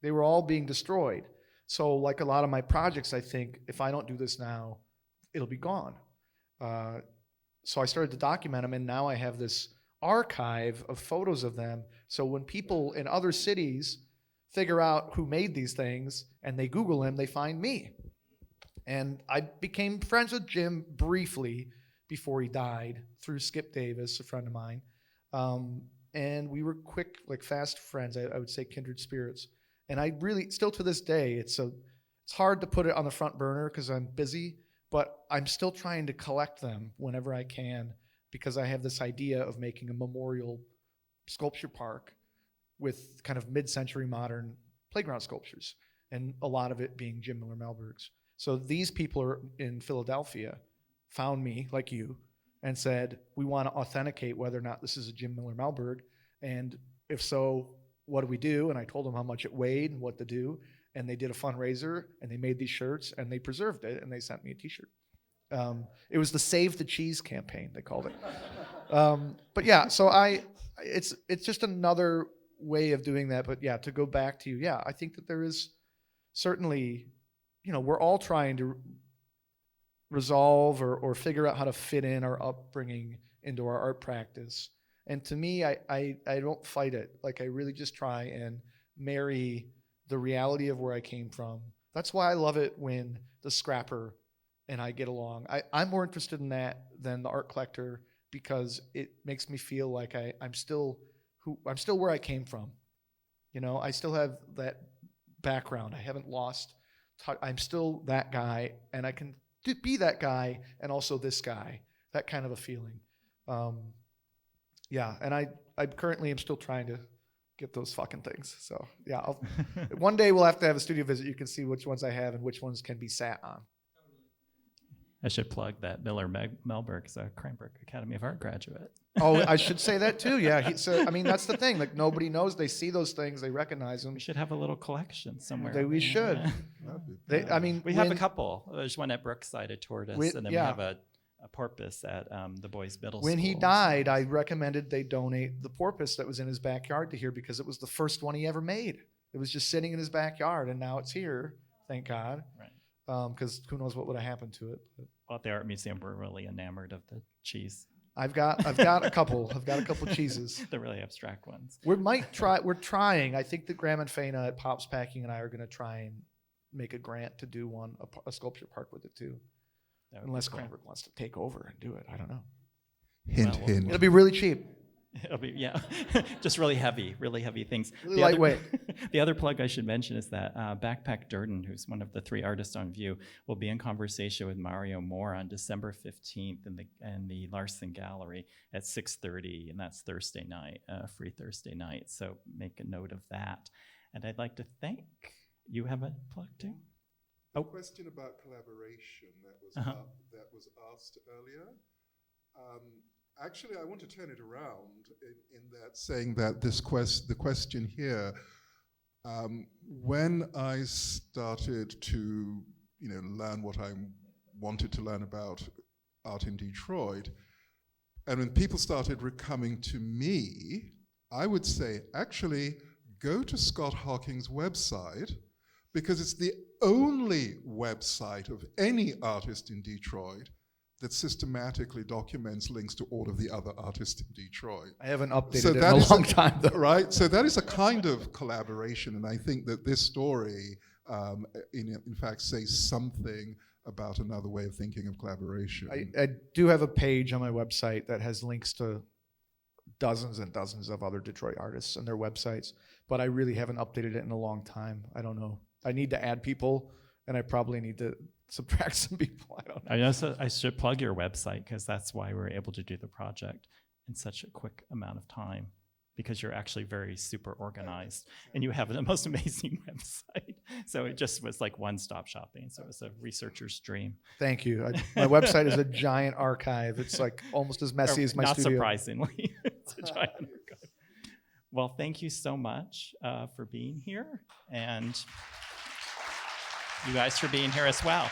They were all being destroyed. So like a lot of my projects, I think if I don't do this now, it'll be gone. So I started to document them, and now I have this archive of photos of them. So when people in other cities figure out who made these things and they Google him, they find me. And I became friends with Jim briefly before he died through Skip Davis, a friend of mine. And we were quick, like fast friends, I would say kindred spirits. And I really, still to this day, it's hard to put it on the front burner because I'm busy, but I'm still trying to collect them whenever I can, because I have this idea of making a memorial sculpture park with kind of mid-century modern playground sculptures, and a lot of it being Jim Miller Melberg's. So these people are in Philadelphia found me, like you, and said, we want to authenticate whether or not this is a Jim Miller Malberg, and if so, what do we do? And I told them how much it weighed and what to do, and they did a fundraiser, and they made these shirts, and they preserved it, and they sent me a t-shirt. It was the Save the Cheese campaign, they called it. But yeah, so it's just another way of doing that. But yeah, to go back to you, yeah, I think that there is certainly, we're all trying to resolve or figure out how to fit in our upbringing into our art practice. And to me, I don't fight it. Like, I really just try and marry the reality of where I came from. That's why I love it when the scrapper and I get along. I'm more interested in that than the art collector, because it makes me feel like I'm still where I came from. I still have that background. I haven't lost. I'm still that guy, and I can be that guy and also this guy. That kind of a feeling. Yeah, and I currently am still trying to get those fucking things. So yeah, one day we'll have to have a studio visit. You can see which ones I have and which ones can be sat on. I should plug that Miller Malberg is a Cranbrook Academy of Art graduate. Oh, I should say that too. Yeah. So I mean, that's the thing. Like, nobody knows. They see those things. They recognize them. We should have a little collection somewhere. We should. Yeah. We have a couple. There's one at Brookside at Tortoise, and then we have a porpoise at the boys' middle school. When he died, I recommended they donate the porpoise that was in his backyard to here, because it was the first one he ever made. It was just sitting in his backyard, and now it's here. Thank God. Right. Because who knows what would have happened to it. But well, at the art museum, we're really enamored of the cheese. I've got a couple. I've got a couple cheeses. The really abstract ones. We're trying. I think that Graham and Fana at Pops Packing and I are going to try and make a grant to do a sculpture park with it too. Unless Cranbrook wants to take over and do it. I don't know. Hint, hint. It'll be really cheap. It'll be, yeah, just really heavy things. Really lightweight. The other plug I should mention is that Backpack Durden, who's one of the 3 artists on view, will be in conversation with Mario Moore on December 15th in the Larson Gallery at 6:30, and that's Thursday night, free Thursday night. So make a note of that. And I'd like to thank, you have a plug too? A question about collaboration that was asked earlier. Actually, I want to turn it around in that, saying that the question here, when I started to learn what I wanted to learn about art in Detroit, and when people started coming to me, I would say, actually, go to Scott Hocking's website, because it's the only website of any artist in Detroit that systematically documents links to all of the other artists in Detroit. I haven't updated it in a long time, though. Right? So that is a kind of collaboration, and I think that this story, in fact, says something about another way of thinking of collaboration. I do have a page on my website that has links to dozens and dozens of other Detroit artists and their websites, but I really haven't updated it in a long time. I don't know. I need to add people, and I probably need to subtract some people. I don't know. I should plug your website, because that's why we were able to do the project in such a quick amount of time, because you're actually very super organized and you have the most amazing website. So it just was like one-stop shopping. So it was a researcher's dream. Thank you. My website is a giant archive. It's like almost as messy as my Not studio. surprisingly, it's a giant archive. Well, thank you so much for being here, and you guys for being here as well.